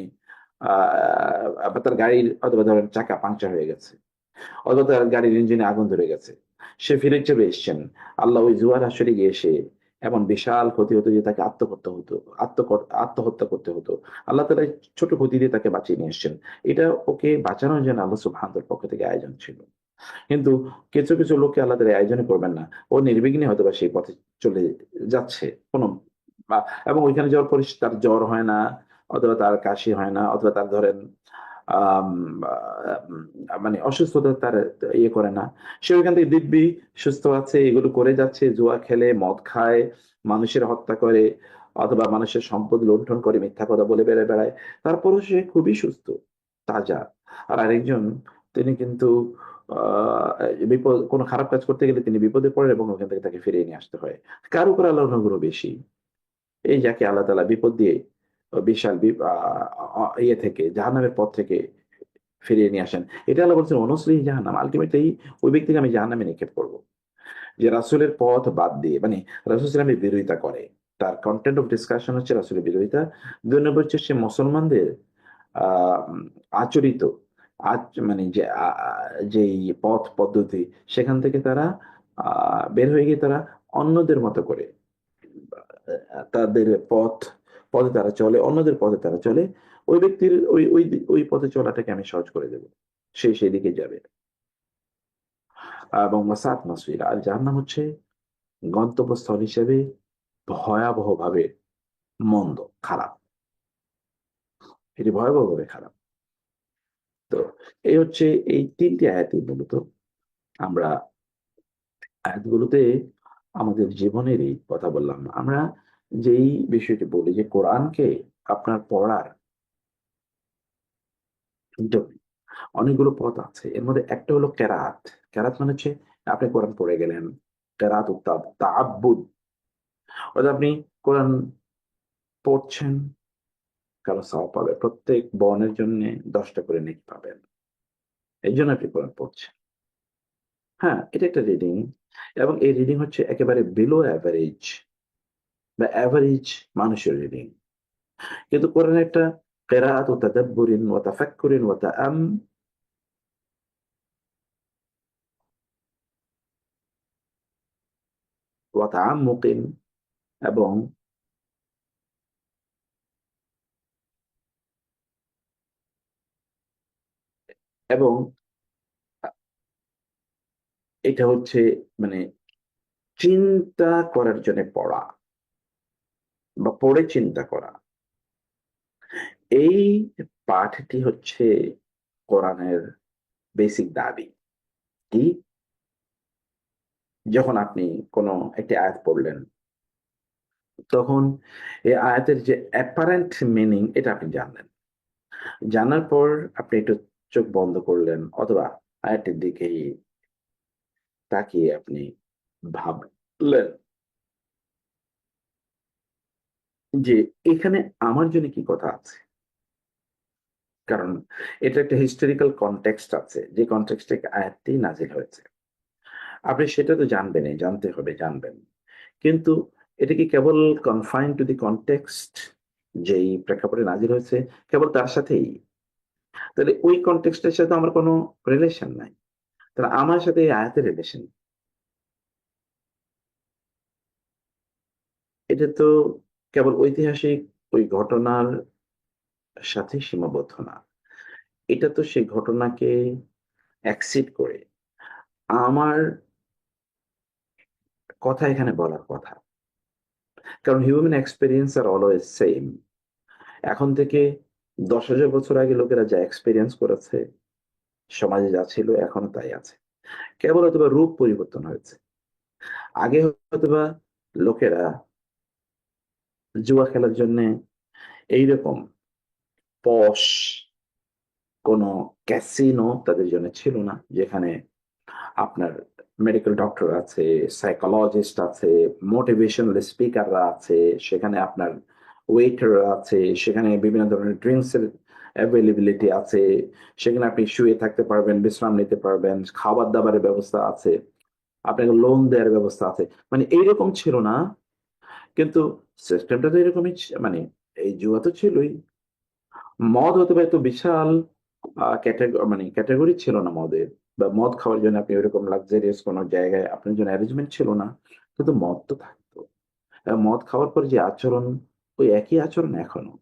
তার গাড়ির অথবা ধরেন চাকা পাংচার হয়ে গেছে, অথবা তার গাড়ির ইঞ্জিনে আগুন ধরে গেছে, সে ফিরে চলে এসছেন, আল্লাহ ওই জুয়ার আসরে গিয়ে এসে এমন বিশাল ক্ষতি হতো যে তাকে আত্মহত্যা হতো, আত্মহত্যা করতে হতো, আল্লাহ তাআলা এই ছোট ক্ষতি দিয়ে তাকে বাঁচিয়ে নিয়ে এসছেন। এটা ওকে বাঁচানোর জন্য আল্লাহ সুবহানাহু ওয়া তাআলার পক্ষ থেকে আয়োজন ছিল। কিন্তু কিছু কিছু লোককে আল্লাহ তাআলা আয়োজনই করবেন না, ও নির্বিঘ্নে হয়তোবা সেই পথে চলে যাচ্ছে, কোনো বা এবং ওইখানে যাওয়ার পরে তার জ্বর হয় না, অথবা তার কাশি হয় না, অথবা তার ধরেন আম, মানে অসুস্থতা তার ইয়ে করে না। সে ওইখান থেকে দিব্যি সুস্থ আছে, এগুলো করে যাচ্ছে, জুয়া খেলে, মদ খায়, মানুষের হত্যা করে, অথবা মানুষের সম্পদ লুণ্ঠন করে, মিথ্যা কথা বলে বেড়ায়। তারপরও সে খুবই সুস্থ, তাজা। আর আরেকজন, তিনি কিন্তু বিপদ, কোনো খারাপ কাজ করতে গেলে তিনি বিপদে পড়েন এবং ওখান থেকে তাকে ফিরিয়ে নিয়ে আসতে হয়। কার উপর আল্লাহর অনুগ্রহ বেশি? এই যাকে আল্লাহ তাআলা বিপদ দিয়ে বিশাল ইয়ে থেকে, জাহান্নামের পথ থেকে ফিরিয়ে নিয়ে আসেন। এটা আল্লাহ বলছেন অনশ্রী জাহান্নাম, আলটিমেটলি এই ব্যক্তিকে আমি জাহান্নামে নিক্ষেপ করবো। যে রাসূলের পথ বাদ দিয়ে, মানে রাসূল ইসলামের বিরোধিতা করে, তার কন্টেন্ট অফ ডিসকাশন হচ্ছে রাসূলের বিরোধিতা। 2 নম্বর হচ্ছে সে মুসলমানদের আহ আচরিত, মানে যে যেই পথ পদ্ধতি, সেখান থেকে তারা বের হয়ে গিয়ে তারা অন্যদের মতো করে তাদের পথে তারা চলে, অন্যদের পথে তারা চলে। ওই ব্যক্তির ওই পথে চলাটাকে আমি সহজ করে দেবো, সে সেই দিকে যাবে। এবং মাসাত মাসির, আর জাহান্নাম হচ্ছে গন্তব্যস্থল হিসেবে ভয়াবহ ভাবে মন্দ, খারাপ। এটি ভয়াবহ ভাবে খারাপ। তো এই হচ্ছে এই 3টি আয়াতই মূলত আমরা আয়াতগুলোতে আমাদের জীবনেরই কথা বললাম। আমরা যেই বিষয়টি বলি যে কোরআনকে আপনার পড়ার জন্য অনেকগুলো পথ আছে। এর মধ্যে একটা হলো কেরাত। কেরাত মানে হচ্ছে আপনি কোরআন পড়ে গেলেন। কেরাত তাআব্বুদ, অর্থাৎ আপনি কোরআন পড়ছেন, কারো সওয়াব পাবে, প্রত্যেক বর্ণের জন্য 10টা করে নেকি পাবেন। এই জন্য আপনি কোরআন পড়ছেন। হ্যাঁ, এটা একটা রিডিং, এবং এই রিডিং হচ্ছে একেবারে বিলো অ্যাভারেজ বা অ্যাভারেজ মানুষের রিডিং। কিন্তু কোরআন একটা কেরাত ও তাদাব্বুরিন ওয়া তাফাক্কুরিন ওয়া তাআম্মুকিন, এবং এবং এটা হচ্ছে মানে চিন্তা করার জন্য পড়া, বা পড়ে চিন্তা করা। এই পাঠটি হচ্ছে কোরআনের বেসিক দাবি। কি? যখন আপনি কোনো একটি আয়াত পড়লেন, তখন এই আয়াতের যে অ্যাপারেন্ট মিনিং এটা আপনি জানলেন। জানার পর আপনি একটু চোখ বন্ধ করলেন, অথবা আয়াতের দিকেই তাকিয়ে আপনি ভাবলেন যে এখানে আমার জন্য কি কথা আছে। কারণ এটা একটা হিস্টোরিক্যাল কনটেক্সট আছে, যে কনটেক্সটে আয়াতটি নাজিল হয়েছে। আপনি সেটা তো জানবেনই, জানতে হবে, জানবেন। কিন্তু এটা কি কেবল কনফাইন টু দি কনটেক্সট, যেই প্রেক্ষাপটে নাজিল হয়েছে, কেবল তার সাথেই? তাহলে ওই কনটেক্সটের সাথে আমার কোনো রিলেশন নাই। তাহলে আমার সাথে এই আয়াতের রিলেশন, এটা তো কেবল ঐতিহাসিক ওই ঘটনার সাথে সীমাবদ্ধ না। এটা তো সেই ঘটনাকে অ্যাক্সিড করে আমার কথা এখানে বলার কথা। কারণ human experience are always same. এখন থেকে 10,000 বছর আগে লোকেরা যা এক্সপেরিয়েন্স করেছে, সমাজে যা ছিল এখনো তাই আছে। কেবল হয়তোবা রূপ পরিবর্তন হয়েছে। আগে হয়তোবা লোকেরা জুয়া খেলার জন্য এইরকম পশ কোনো ক্যাসিনো তাদের জন্য ছিল না, যেখানে আপনার মেডিকেল ডক্টর আছে, সাইকোলজিস্ট আছে, মোটিভেশনাল স্পিকাররা আছে, সেখানে আপনার ওয়েটার আছে, সেখানে বিভিন্ন ধরনের ড্রিঙ্কস এর অ্যাভেলেবিলিটি আছে, সেখানে আপনি শুয়ে থাকতে পারবেন, বিশ্রাম নিতে পারবেন, খাবার দাবারের ব্যবস্থা আছে, আপনাকে লোন দেওয়ার ব্যবস্থা আছে। মানে এইরকম ছিল না। কিন্তু সিস্টেমটা তো এরকমই মানে এই জুয়া তো ছিলই। মদ হতে পারে তো বিশাল মানে ক্যাটাগরি ছিল না মদের, বা মদ খাওয়ার জন্য আপনি ওইরকম লাক্সারিয়াস কোনো জায়গায় আপনার জন্য অ্যারেঞ্জমেন্ট ছিল না। কিন্তু মদ তো থাকতো। মদ খাওয়ার পর যে আচরণ, ওই একই আচরণ এখনো।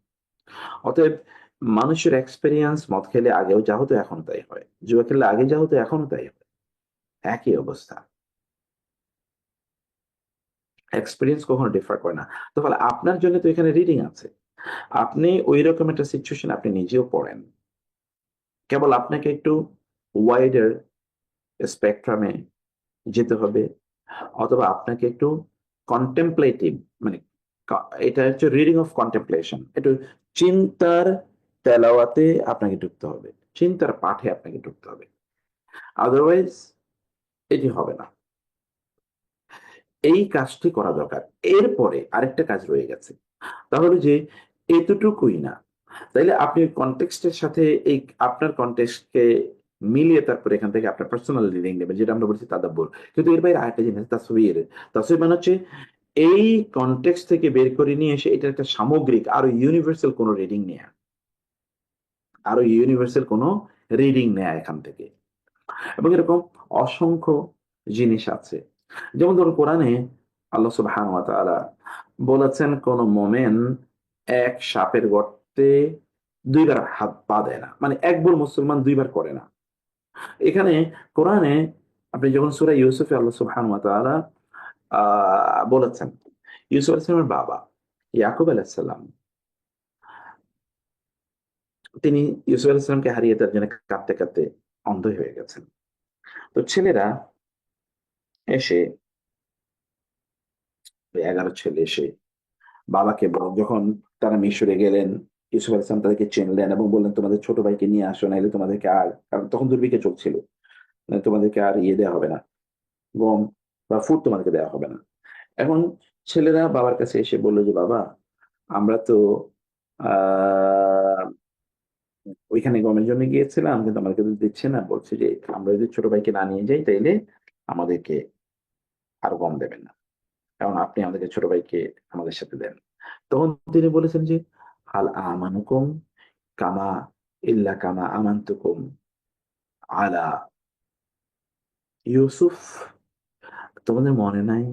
অতএব মানুষের এক্সপেরিয়েন্স, মদ খেলে আগেও যা হতো এখনো তাই হয়, জুয়া খেললে আগে যা হতো এখনো তাই হয়, একই অবস্থা। এক্সপেরিয়েন্স কখনো ডিফার করে না। তো ফলে আপনার জন্য তো এখানে রিডিং আছে। আপনি ওই রকম একটা সিচুয়েশন আপনি নিজেও পড়েন। কেবল আপনাকে একটু ওয়াইডার স্পেকট্রামে যেতে হবে, অথবা আপনাকে একটু কন্টেম্পলেটিভ, মানে এটা হচ্ছে রিডিং অফ কন্টেম্পলেশন, একটু চিন্তার তেলাওয়াতে আপনাকে ঢুকতে হবে, চিন্তার পাঠে আপনাকে ঢুকতে হবে, আদারওয়াইজ এটি হবে না। এই কাজটি করা দরকার। এরপরে আরেকটা কাজ রয়ে গেছে, তাহলে যে এতটুকুই না, তাইলে আপনি কনটেক্সটের সাথে এই আপনার কনটেক্সটকে মিলিয়ে তারপরে এখান থেকে আপনার পার্সোনাল রিডিং নেবেন, যেটা আমরা বলছি তাদাব্বুর। কিন্তু এর বাইরে আরেকটা জিনিস তাসবির। তাসবির মানে হচ্ছে এই কনটেক্সট থেকে বের করে নিয়ে এসে এটা একটা সামগ্রিক আরো ইউনিভার্সাল কোনো রিডিং নেয়া, আরো ইউনিভার্সাল কোনো রিডিং নেয়া এখান থেকে। এবং এরকম অসংখ্য জিনিস আছে। যেমন ধরুন কোরআনে আল্লাহ সুবহানাহু ওয়া তাআলা বলেছেন কোন মোমেন এক সাপের গর্তে দুইবার হাত পা দেয় না, মানে একবার মুসলমান দুইবার করে না। এখানে কোরআনে আপনি যখন সূরা ইউসুফে আল্লাহ সুবহানাহু ওয়া তাআলা বলেছেন ইউসুফ আলাইহিস সালামের বাবা ইয়াকুব আলাইহিস সালাম, তিনি ইউসুফ আলাইহিস সালামকে হারিয়ে তার জন্য কাঁদতে কাঁদতে অন্ধ হয়ে গেছেন। তো ছেলেরা এসে, ওই 11 ছেলে এসে বাবাকে যখন তারা মিশরে গেলেন, ইউসুফ আলাইহিস সালাম তাদেরকে চিনলেন এবং বললেন তোমাদের ছোট ভাইকে নিয়ে আসো, নাইলে তোমাদেরকে আর, কারণ তখন দুর্ভিক্ষ চলছিল, তোমাদেরকে আর ইয়ে দেওয়া হবে না, গম বা ফুড তোমাদেরকে দেওয়া হবে না। এখন ছেলেরা বাবার কাছে এসে বললো যে বাবা, আমরা তো আহ ওইখানে গমের জন্য গিয়েছিলাম, কিন্তু আমাদেরকে তো দিচ্ছে না, বলছে যে আমরা যদি ছোট ভাইকে না নিয়ে যাই তাইলে আমাদেরকে আর গম দেবেন না, কারণ আপনি আমাদেরকে ছোট ভাইকে আমাদের সাথে দেন। তখন তিনি বলেছেন যে হাল আমানুকুম কামা ইল্লা কামা আমানতুকুম আলা ইউসুফ, তোমাদের মনে নাই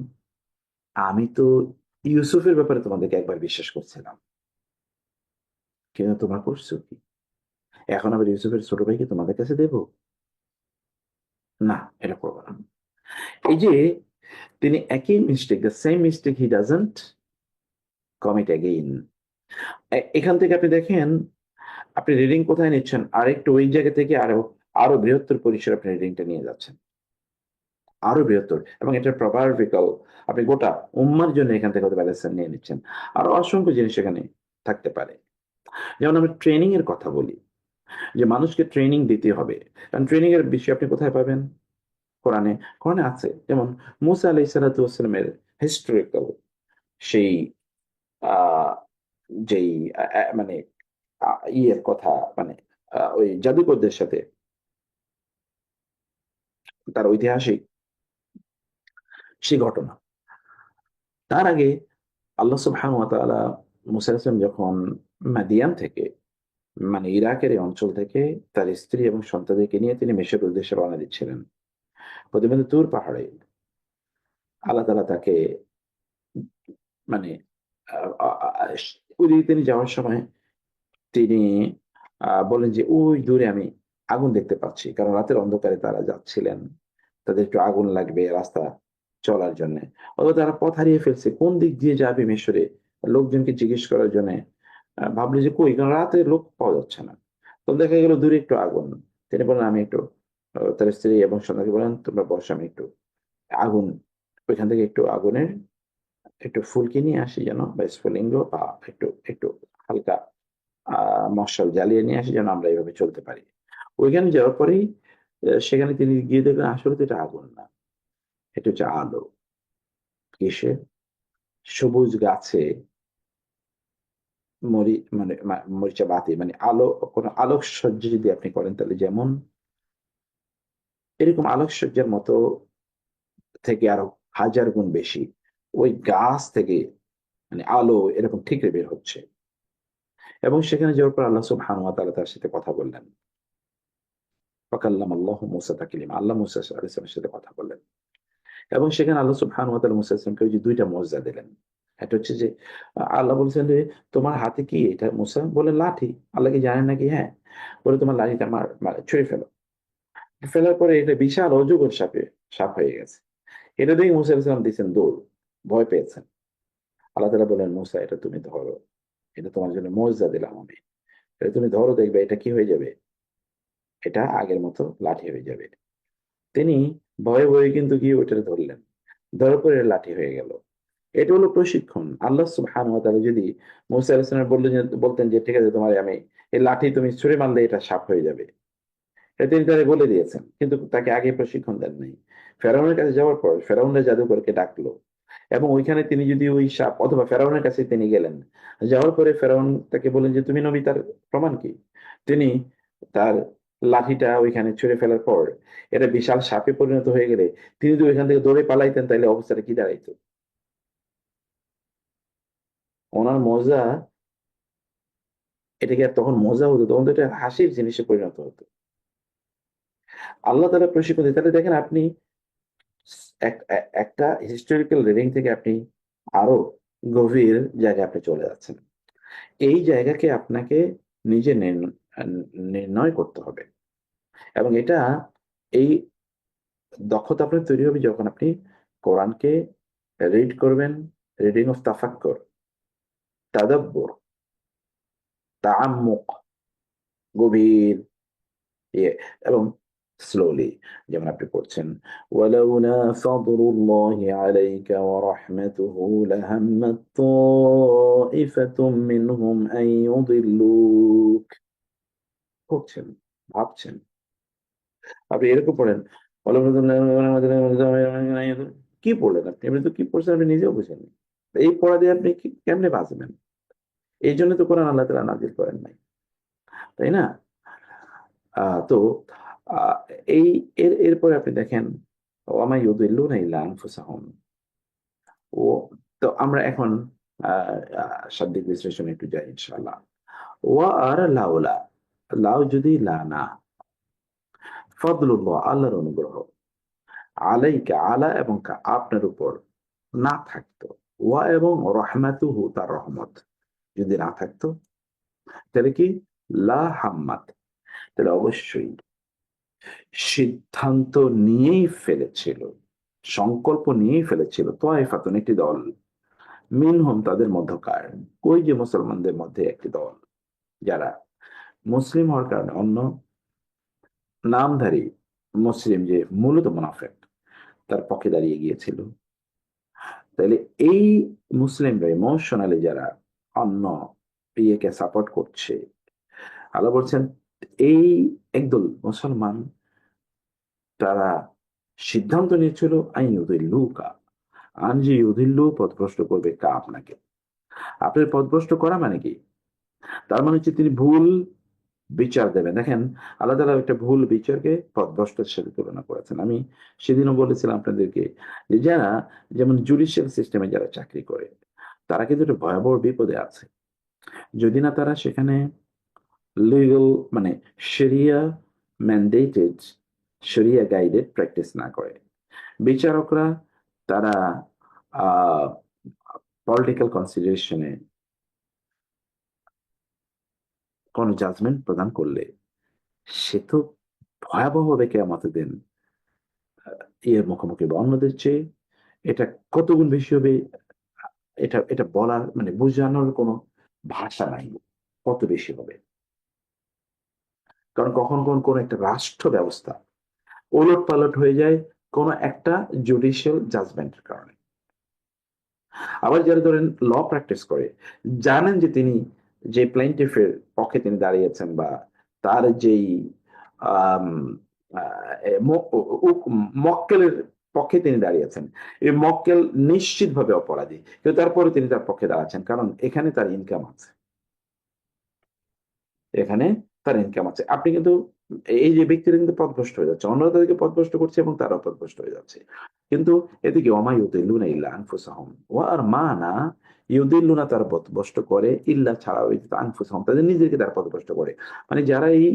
আমি তো ইউসুফের ব্যাপারে তোমাদেরকে একবার বিশ্বাস করছিলাম, কিন্তু তোমরা করছো কি? এখন আবার ইউসুফের ছোট ভাইকে তোমাদের কাছে দেব? না, এটা করবো না। এই যে তিনি একই mistake, the same mistake he doesn't commit again. এখান থেকে আপনি দেখেন আপনি রিডিং কোথায় নিচ্ছেন, আরেকটু ওই জায়গা থেকে আরো আরো বৃহত্তর পরিসরে আপনি রিডিংটা নিয়ে যাচ্ছেন, আরো বৃহত্তর, এবং এটার প্রপার বিকল আপনি গোটা উম্মার জন্য এখান থেকে হয়তো ব্যালেন্স নিয়ে নিচ্ছেন। আরো অসংখ্য জিনিস এখানে থাকতে পারে। যেমন আমি ট্রেনিং এর কথা বলি, যে মানুষকে ট্রেনিং দিতে হবে, কারণ ট্রেনিং এর বিষয় আপনি কোথায় পাবেন? কোরআনে। কোরআনে আছে, যেমন মুসা আলাইহিস সালাতু ওয়াস সালামের হিস্টোরিক্যাল সেই আহ যেই মানে ইয়ের কথা, মানে ওই জাদুকরদের সাথে তার ঐতিহাসিক সেই ঘটনা। তার আগে আল্লাহ সুবহানাহু ওয়া তাআলা মুসা আলাইহিস সালাম যখন মাদিয়ান থেকে, মানে ইরাকের এই অঞ্চল থেকে তার স্ত্রী এবং সন্তানদেরকে নিয়ে তিনি মিশরের উদ্দেশ্যে রওনা দিচ্ছিলেন, প্রতিবন্ধী তুর পাহাড়ে আল্লাহ তাআলা তাকে, মানে ওইদিকে তিনি যাওয়ার সময় তিনি বলেন যে ওই দূরে আমি আগুন দেখতে পাচ্ছি, কারণ রাতের অন্ধকারে তারা যাচ্ছিলেন, তাদের একটু আগুন লাগবে রাস্তা চলার জন্য। অথবা তারা পথ হারিয়ে ফেলছে, কোন দিক দিয়ে যাবে মিশরে, লোকজনকে জিজ্ঞেস করার জন্য ভাবলো যে কই, কারণ রাতে লোক পাওয়া যাচ্ছে না। তো দেখা গেল দূরে একটু আগুন। তিনি বলেন আমি একটু, তার স্ত্রী এবং সন্তানকে বলেন তোমরা বসো, আমি একটু আগুন ওইখান থেকে একটু আগুনের একটু ফুলকি নিয়ে আসি যেন, বা স্ফুলিঙ্গ বা একটু একটু হালকা মশাল জ্বালিয়ে নিয়ে আসি, যেন আমরা এইভাবে চলতে পারি। ওইখানে যাওয়ার পরেই সেখানে তিনি গিয়ে দেখলেন আসলে তো এটা আগুন না, এটা হচ্ছে আলো। কিসে? সবুজ গাছে মানে মরিচা বাতি, মানে আলো, কোনো আলোকসজ্জা যদি আপনি করেন তাহলে যেমন এরকম আলোকসজ্জার মতো থেকে আরো হাজার গুণ বেশি ওই গাছ থেকে মানে আলো এরকম ঠিকরে বের হচ্ছে। এবং সেখানে যাওয়ার পর আল্লাহ সুবহানাহু ওয়া তাআলা তার সাথে কথা বললেন। ফাকাল্লামা আল্লাহু মূসা তাকলিমা, আল্লাহ মূসা আলাইহিস সালামের সাথে কথা বললেন। এবং সেখানে আল্লাহ সুবহানাহু ওয়া তাআলা মূসা আলাইহিস সালামকে ওই যে দুইটা মুজিজা দিলেন। একটা হচ্ছে যে আল্লাহ বলছেন যে তোমার হাতে কি এটা? মূসা বলে লাঠি। আল্লাহ কি জানেন নাকি? হ্যাঁ। বলে তোমার লাঠিটা মানে ছুঁড়ে ফেলো। ফেলার পরে এটা বিশাল অজগর সাপ হয়ে গেছে। এটা দেখে মূসা আলাইহিস সালাম দিয়েছেন দৌড়, ভয় পেয়েছেন। আল্লাহ তাআলা বললেন মূসা এটা তুমি ধরো, এটা তোমার জন্য মুজিজা দিলাম আমি, এটা তুমি ধরো, দেখবে এটা কি হয়ে যাবে, এটা আগের মতো লাঠি হয়ে যাবে। তিনি ভয়ে ভয়ে কিন্তু গিয়ে ওইটা ধরলেন, ধরার পরে লাঠি হয়ে গেল। এটা হলো প্রশিক্ষণ। আল্লাহ সুবহানাহু ওয়া তাআলা যদি মুসা আলাইহিস সালাম বলতেন যে ঠিক আছে তোমার আমি এই লাঠি তুমি ছুঁড়ে মারলে এটা সাপ হয়ে যাবে, এটা তিনি তাকে বলে দিয়েছেন, কিন্তু তাকে আগে প্রশিক্ষণ দেন নাই। ফেরাউনের কাছে যাওয়ার পর ফেরাউনের জাদুকরকে ডাকলো, এবং ওইখানে তিনি যদি ওই সাপ, অথবা ফেরাউনের কাছে তিনি গেলেন, যাওয়ার পরে ফেরাউন তাকে বলেন যে তুমি নবী, তার প্রমাণ কি? তিনি তার লাঠিটা ওইখানে ছুঁড়ে ফেলার পর এটা বিশাল সাপে পরিণত হয়ে গেলে তিনি যদি ওইখান থেকে দৌড়ে পালাইতেন তাহলে অবস্থাটা কি দাঁড়াইতো? ওনার মজা, এটাকে আর তখন মজা হতো, তখন তো এটা হাসির জিনিসে পরিণত হতো। আল্লাহ তাআলা প্রশিক্ষণ দিতে, তাহলে দেখেন আপনি একটা হিস্টোরিক্যাল রিডিং থেকে আপনি আরো গভীর জায়গায় আপনি চলে যাচ্ছেন। এই জায়গাকে আপনাকে নিজে নির্ণয় করতে হবে, এবং এটা, এই দক্ষতা আপনার তৈরি হবে যখন আপনি কোরআনকে রিড করবেন, রিডিং অফ তাফাক্কুর, তাদাব্বুর, তাআম্মুক, গভীর ইয়ে, এবং স্লোলি। যেমন আপনি পড়ছেন ওয়ালাউলা ফাদলুল্লাহি আলাইকা ওয়া রাহমাতুহু লাহাম্মাত তাইফাতুম মিনহুম আন ইউদিল্লুক, পড়ছেন, ভাবছেন। আপনি এরকম পড়েন কি পড়লেন আপনি? আপনি তো কি পড়ছেন আপনি নিজেও বুঝেননি। এই পড়া দিয়ে আপনি কেমনে বাঁচবেন? এই জন্য তো কোরআন আল্লাহ তাআলা নাযিল করেন নাই, তাই না? তো আহ, এই এরপরে আপনি দেখেন ওয়ামা ইউদিল্লুনা ইল্লা আনফুসাহুম। ও, তো আমরা এখন শাব্দিক বিশ্লেষণে একটু যাই ইনশাআল্লাহ। ওয়া আর লাউলা, লাউ যদি লা না, ফদলুল্লাহ আল্লাহর অনুগ্রহ, আলাইকা আলা এবং আপনার উপর না থাকতো, ওয়া এবং রহমাতুহু তার রহমত যদি না থাকতো, তাহলে কি, লা হাম্মাত, তাহলে অবশ্যই সিদ্ধান্ত নিয়েই ফেলেছিল, সংকল্প নিয়েই ফেলেছিল তায়েফাতুন একটি দল, মিনহুম তাদের মধ্যকার, ওই যে মুসলমানদের মধ্যে একটি দল, যারা মুসলিম হওয়ার কারণে অন্য নামধারী মুসলিম যে মূলত মুনাফিক তার পক্ষে দাঁড়িয়ে গিয়েছিল। তাহলে এই মুসলিমরা ইমোশনালি যারা অন্য ইয়েকে সাপোর্ট করছে, আল্লাহ বলছেন এই একদল মুসলমান তারা সিদ্ধান্ত নিয়েছিল আইয়ুদিল্লুকা, আনজি ইউদিল্লু, পথভ্রষ্ট করবে কা আপনাকে। আপনার পথভ্রষ্ট করা মানে কি? তার মানে হচ্ছে তিনি ভুল বিচার দেবেন। দেখেন আল্লাহ তাআলা একটা ভুল বিচারকে পথভ্রষ্টের সাথে তুলনা করেছেন। আমি সেদিনও বলেছিলাম আপনাদেরকে যে যারা, যেমন জুডিশিয়াল সিস্টেমে যারা চাকরি করে, তারা কিন্তু একটা ভয়াবহ বিপদে আছে। যদি না তারা সেখানে লিগাল, মানে শরিয়া ম্যান্ডেটেড, শরিয়া গাইডেড প্র্যাকটিস না করে, বিচারকরা তারা পলিটিক্যাল কনসিডারেশনে কোন জাজমেন্ট প্রদান করলে, সে তো ভয়াবহ হবে কেয়ামতের দিন এর মুখোমুখি বা অন্যদের চেয়ে। এটা কত গুণ বেশি হবে, এটা এটা বলার মানে বোঝানোর কোনো ভাষা নাই, কত বেশি হবে। কারণ কখন কোন কোন একটা রাষ্ট্র ব্যবস্থা ওলট পালট হয়ে যায় কোন একটা জুডিশিয়াল জাজমেন্টের কারণে। আবার যারা ধরেন ল প্র্যাকটিস করে, জানেন যে তিনি যে প্লেইন্টিফের পক্ষে তিনি দাঁড়িয়েছেন, বা তার যেই আম, মক্কেলের পক্ষে তিনি দাঁড়িয়েছেন, এই মক্কেল নিশ্চিতভাবে অপরাধী, কিন্তু তারপরে তিনি তার পক্ষে দাঁড়াচ্ছেন কারণ এখানে তার ইনকাম আছে, এখানে তার ইনকাম আছে। আপনি কিন্তু এই যে ব্যক্তিরা কিন্তু পথভ্রষ্ট হয়ে যাচ্ছে, অন্যরা তাদেরকে পথভ্রষ্ট করছে এবং তারাও পথভ্রষ্ট হয়ে যাচ্ছে। কিন্তু এদিকে ওমা ইউদিল্লুনা ইল্লা আনফুসাহুম, ওয়া আর মা না ইউদিল্লুনা, তারা পথভ্রষ্ট করে, ইল্লা ছাড়া ব্যতীত আনফুসাহুম তাদের নিজেদেরকে তারা পথভ্রষ্ট করে। মানে যারা এই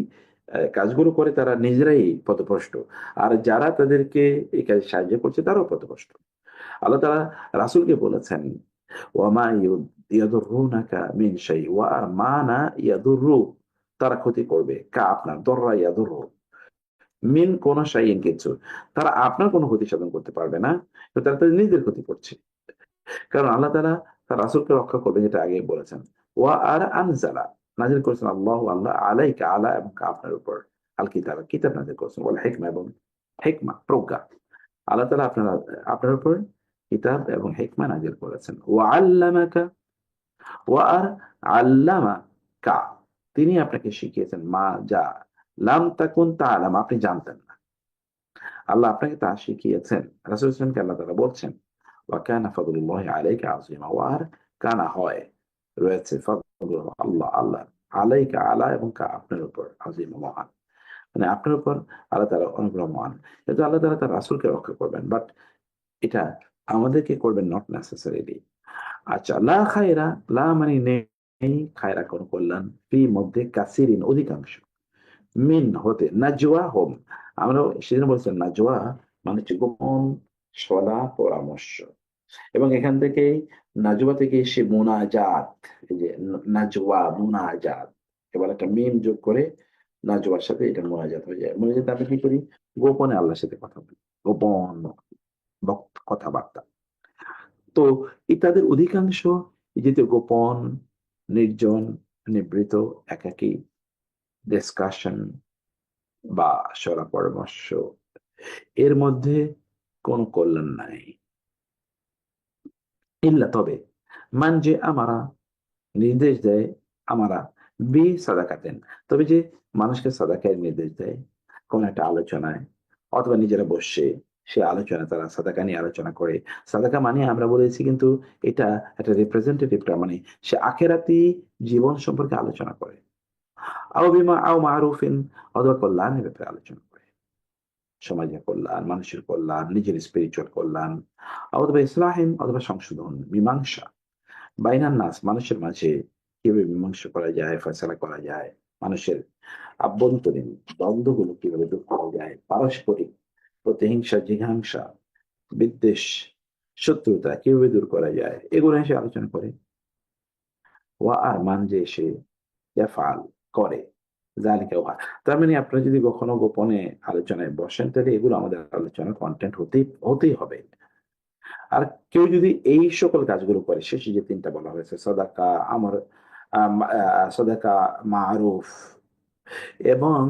কাজগুলো করে তারা নিজেরাই পথভ্রষ্ট, আর যারা তাদেরকে এই কাজে সাহায্য করছে তারাও পথভ্রষ্ট। আল্লাহ তাআলা রাসূলকে বলেছেন ওয়ামা ইয়াদুররুনাকা মিন শাই, ওয়া আর মা না ইয়াদুররু, তারা ক্ষতি করবে, কা আপনার, দররা ইয়াদুররু, মিন কোন শাইইন কিছু, তারা আপনার কোনো ক্ষতি সাধন করতে পারবে না, তো তারা তাদের নিজেদের ক্ষতি করছে। কারণ আল্লাহ তাআলা তার রাসূলকে রক্ষা করবে, যেটা আগে বলেছেন। ওয়া আর আনজালা, নাযিল করেছেন আল্লাহ, আল্লাহ আলাইকা, আলা এবং কা আপনার উপর, আল কিতাব কিতাব নাযিল করেছেন, ওয়াল হিকমা এবং হিকমা প্রজ্ঞা। আল্লাহ তাআলা আপনার উপর কিতাব এবং হিকমা নাযিল করেছেন। ওয়া আল্লামাকা, ওয়া আর আল্লামাকা, তিনি আপনাকে শিখিয়েছেন মা যা লাম তাকুন তা'লাম, আপনি জানতেন না। আল্লাহ আপনাকে তা শিখিয়েছেন। রাসূল সাল্লাল্লাহু আলাইহি ওয়াসাল্লামকে আল্লাহ তাআলা বলছেন ওয়া কানা ফাদলুল্লাহি আলাইকা আযীমা, ওয়া আর কানা হয় রয়েছে ফাদলুল্লাহ আল্লাহ আলাইকা আলা এবং কা আপনার উপর আযীমা মহান, মানে আপনার উপর আল্লাহ তাআলার অনুগ্রহ মহান। কিন্তু আল্লাহ তাআলা তার রাসূলকে রক্ষা করবেন, বাট এটা আমাদেরকে করবেন নট নেসেসারিলি। আচ্ছা, লা খায়রা, লা মানে নেই, খায়রা কোন কল্যাণ, ফি মধ্যে কাসিরিন অধিকাংশ, মিন হতে, নাজওয়া হোম, আমরা সেদিন বলছেন নাজওয়া মানে হচ্ছে গোপন সলা পরামর্শ, এবং এখান থেকে নাজওয়া থেকে সে মুনাজাত, এই যে নাজওয়া মুনাজাত, এবার একটা মিম যোগ করে নাজওয়ার সাথে এটা মুনাজাত হয়ে যায়। মুনাজাত আমরা কি করি? গোপনে আল্লাহর সাথে কথা বলি, গোপন কথাবার্তা। তো ইত্যাদির অধিকাংশ এই যে গোপন, নির্জন, নিবৃত, একাকী ডিসকাশন বা সরা পরামর্শ, এর মধ্যে কোন কল্যাণ নাই। ইল্লা তবে, মান যে আমারা নির্দেশ দেয়, আমারা বি সাদাকাতেন, তবে যে মানুষকে সাদাকায় নির্দেশ দেয় কোন একটা আলোচনায়, অথবা নিজেরা বসে সে আলোচনা, তারা সাদাকা নিয়ে আলোচনা করে। সাদাকা মানে আমরা বলেছি কিন্তু এটা একটা রিপ্রেজেন্টেটিভটা, মানে সে আখেরাতি জীবন সম্পর্কে আলোচনা করে। আও বিমা আও মারুফিন, অথবা কল্যাণের ব্যাপারে আলোচনা করে, সমাজের কল্যাণ, মানুষের কল্যাণ, নিজের স্পিরিচুয়াল কল্যাণ, অথবা ইসলাহিন, অথবা সংশোধন, মীমাংসা, বাইনান নাস, মানুষের মাঝে কিভাবে মীমাংসা করা যায়, ফয়সালা করা যায়, মানুষের আভ্যন্তরীণ দ্বন্দ্বগুলো কিভাবে দূর করা যায়, পারস্পরিক প্রতিহিংসা, জিঘাংসা, বিদ্বেষ, শত্রুতা কিভাবে দূর করা যায়, এগুলো এসে আলোচনা করে। ওয়া আর মান যে সে ইয়াফআল করে, জালিকা ওয়া, তার মানে আপনারা যদি কখনো গোপনে আলোচনায় বসেন, তাহলে এগুলো আমাদের আলোচনার কন্টেন্ট হতেই হবে। আর কেউ যদি এই সকল কাজগুলো করে, শেষে যে তিনটা বলা হয়েছে, সদাকা, আমর, সদাকা, মারুফ এবং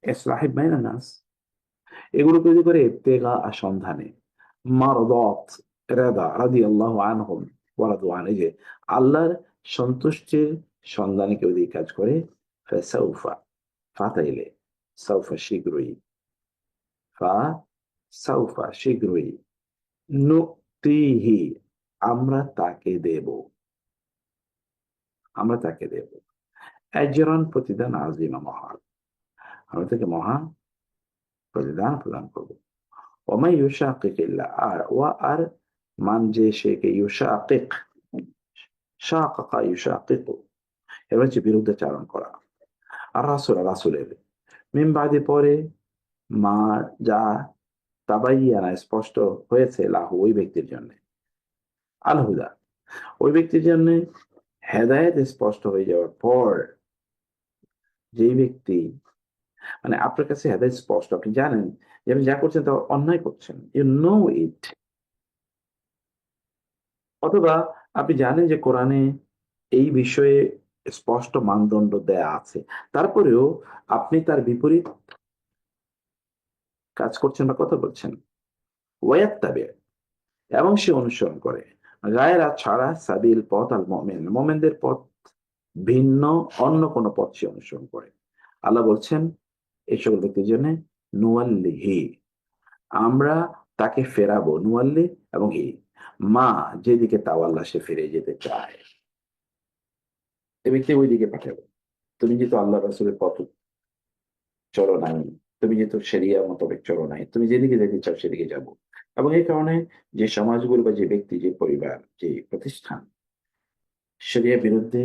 ইসলাহি বাইনান নাস, এগুলো তৈরি করে ইবতিগা সন্ধানে, মারদাত, রেদা রাদিয়াল্লাহু আনহুম ওয়া রাদু আন, এই যে আল্লাহর সন্তুষ্টির সন্ধানে কেউ এই কাজ করে, ফাসাউফা, ফাতাইলে, সাউফা শীঘ্রই, ফা সাউফা শীঘ্রই, নুতিহি, আমরা তাকে দেব, আমরা তাকে দেব, আজরান প্রতিদান, আজিমা মহান, আমরা তাকে মহান প্রতিদান প্রদান করব। ওমাই ইউশাকিক ইল্লা, আর ওয়া আর মান যে সে কে ইউশাকিক, শাকাকা ইউশাকিকু, এর হচ্ছে বিরুদ্ধাচারণ করা, আর রাসূল, রাসূলের, মিন বাদে পরে, মা যা তাবাইয়ানা স্পষ্ট হয়েছে, লাহু ওই ব্যক্তির জন্য, আল হুদা ওই ব্যক্তির জন্য, হেদায়েত স্পষ্ট হয়ে যাওয়ার পর, যেই ব্যক্তি, মানে আপনার কাছে হেদায়েত স্পষ্ট, আপনি জানেন যে আপনি যা করছেন তা অন্যায় করছেন, ইউ নো ইট, অথবা আপনি জানেন যে কোরআনে এই বিষয়ে স্পষ্ট মানদণ্ড দেয়া আছে, তারপরেও আপনি তার বিপরীত কাজ করছেন বা কথা বলছেন। ওয়ায়াত্তাবে, এবং সে অনুসরণ করে, গায়রা ছাড়া, সাবিল পথ, আল মুমিন, মুমিনদের পথ ভিন্ন অন্য কোন পথ সে অনুসরণ করে। আল্লাহ বলছেন এই সকল ব্যক্তির জন্য, নুয়াল্লিহি, আমরা তাকে ফেরাবো, নুয়াল্লি এবং হি, মা যেদিকে তাওয়াল্লা সে ফিরে যেতে চায়, এ ব্যক্তি ওই দিকে পাঠাবো। তুমি যেহেতু আল্লাহ রাসূলের পথ চলো নাই, তুমি যেহেতু শরিয়া মোতাবেক চলো নাই, তুমি যেদিকে যেতে চাও সেদিকে যাবো। এবং এই কারণে যে সমাজগুলো বা যে ব্যক্তি, যে পরিবার, যে প্রতিষ্ঠান শরিয়ার বিরুদ্ধে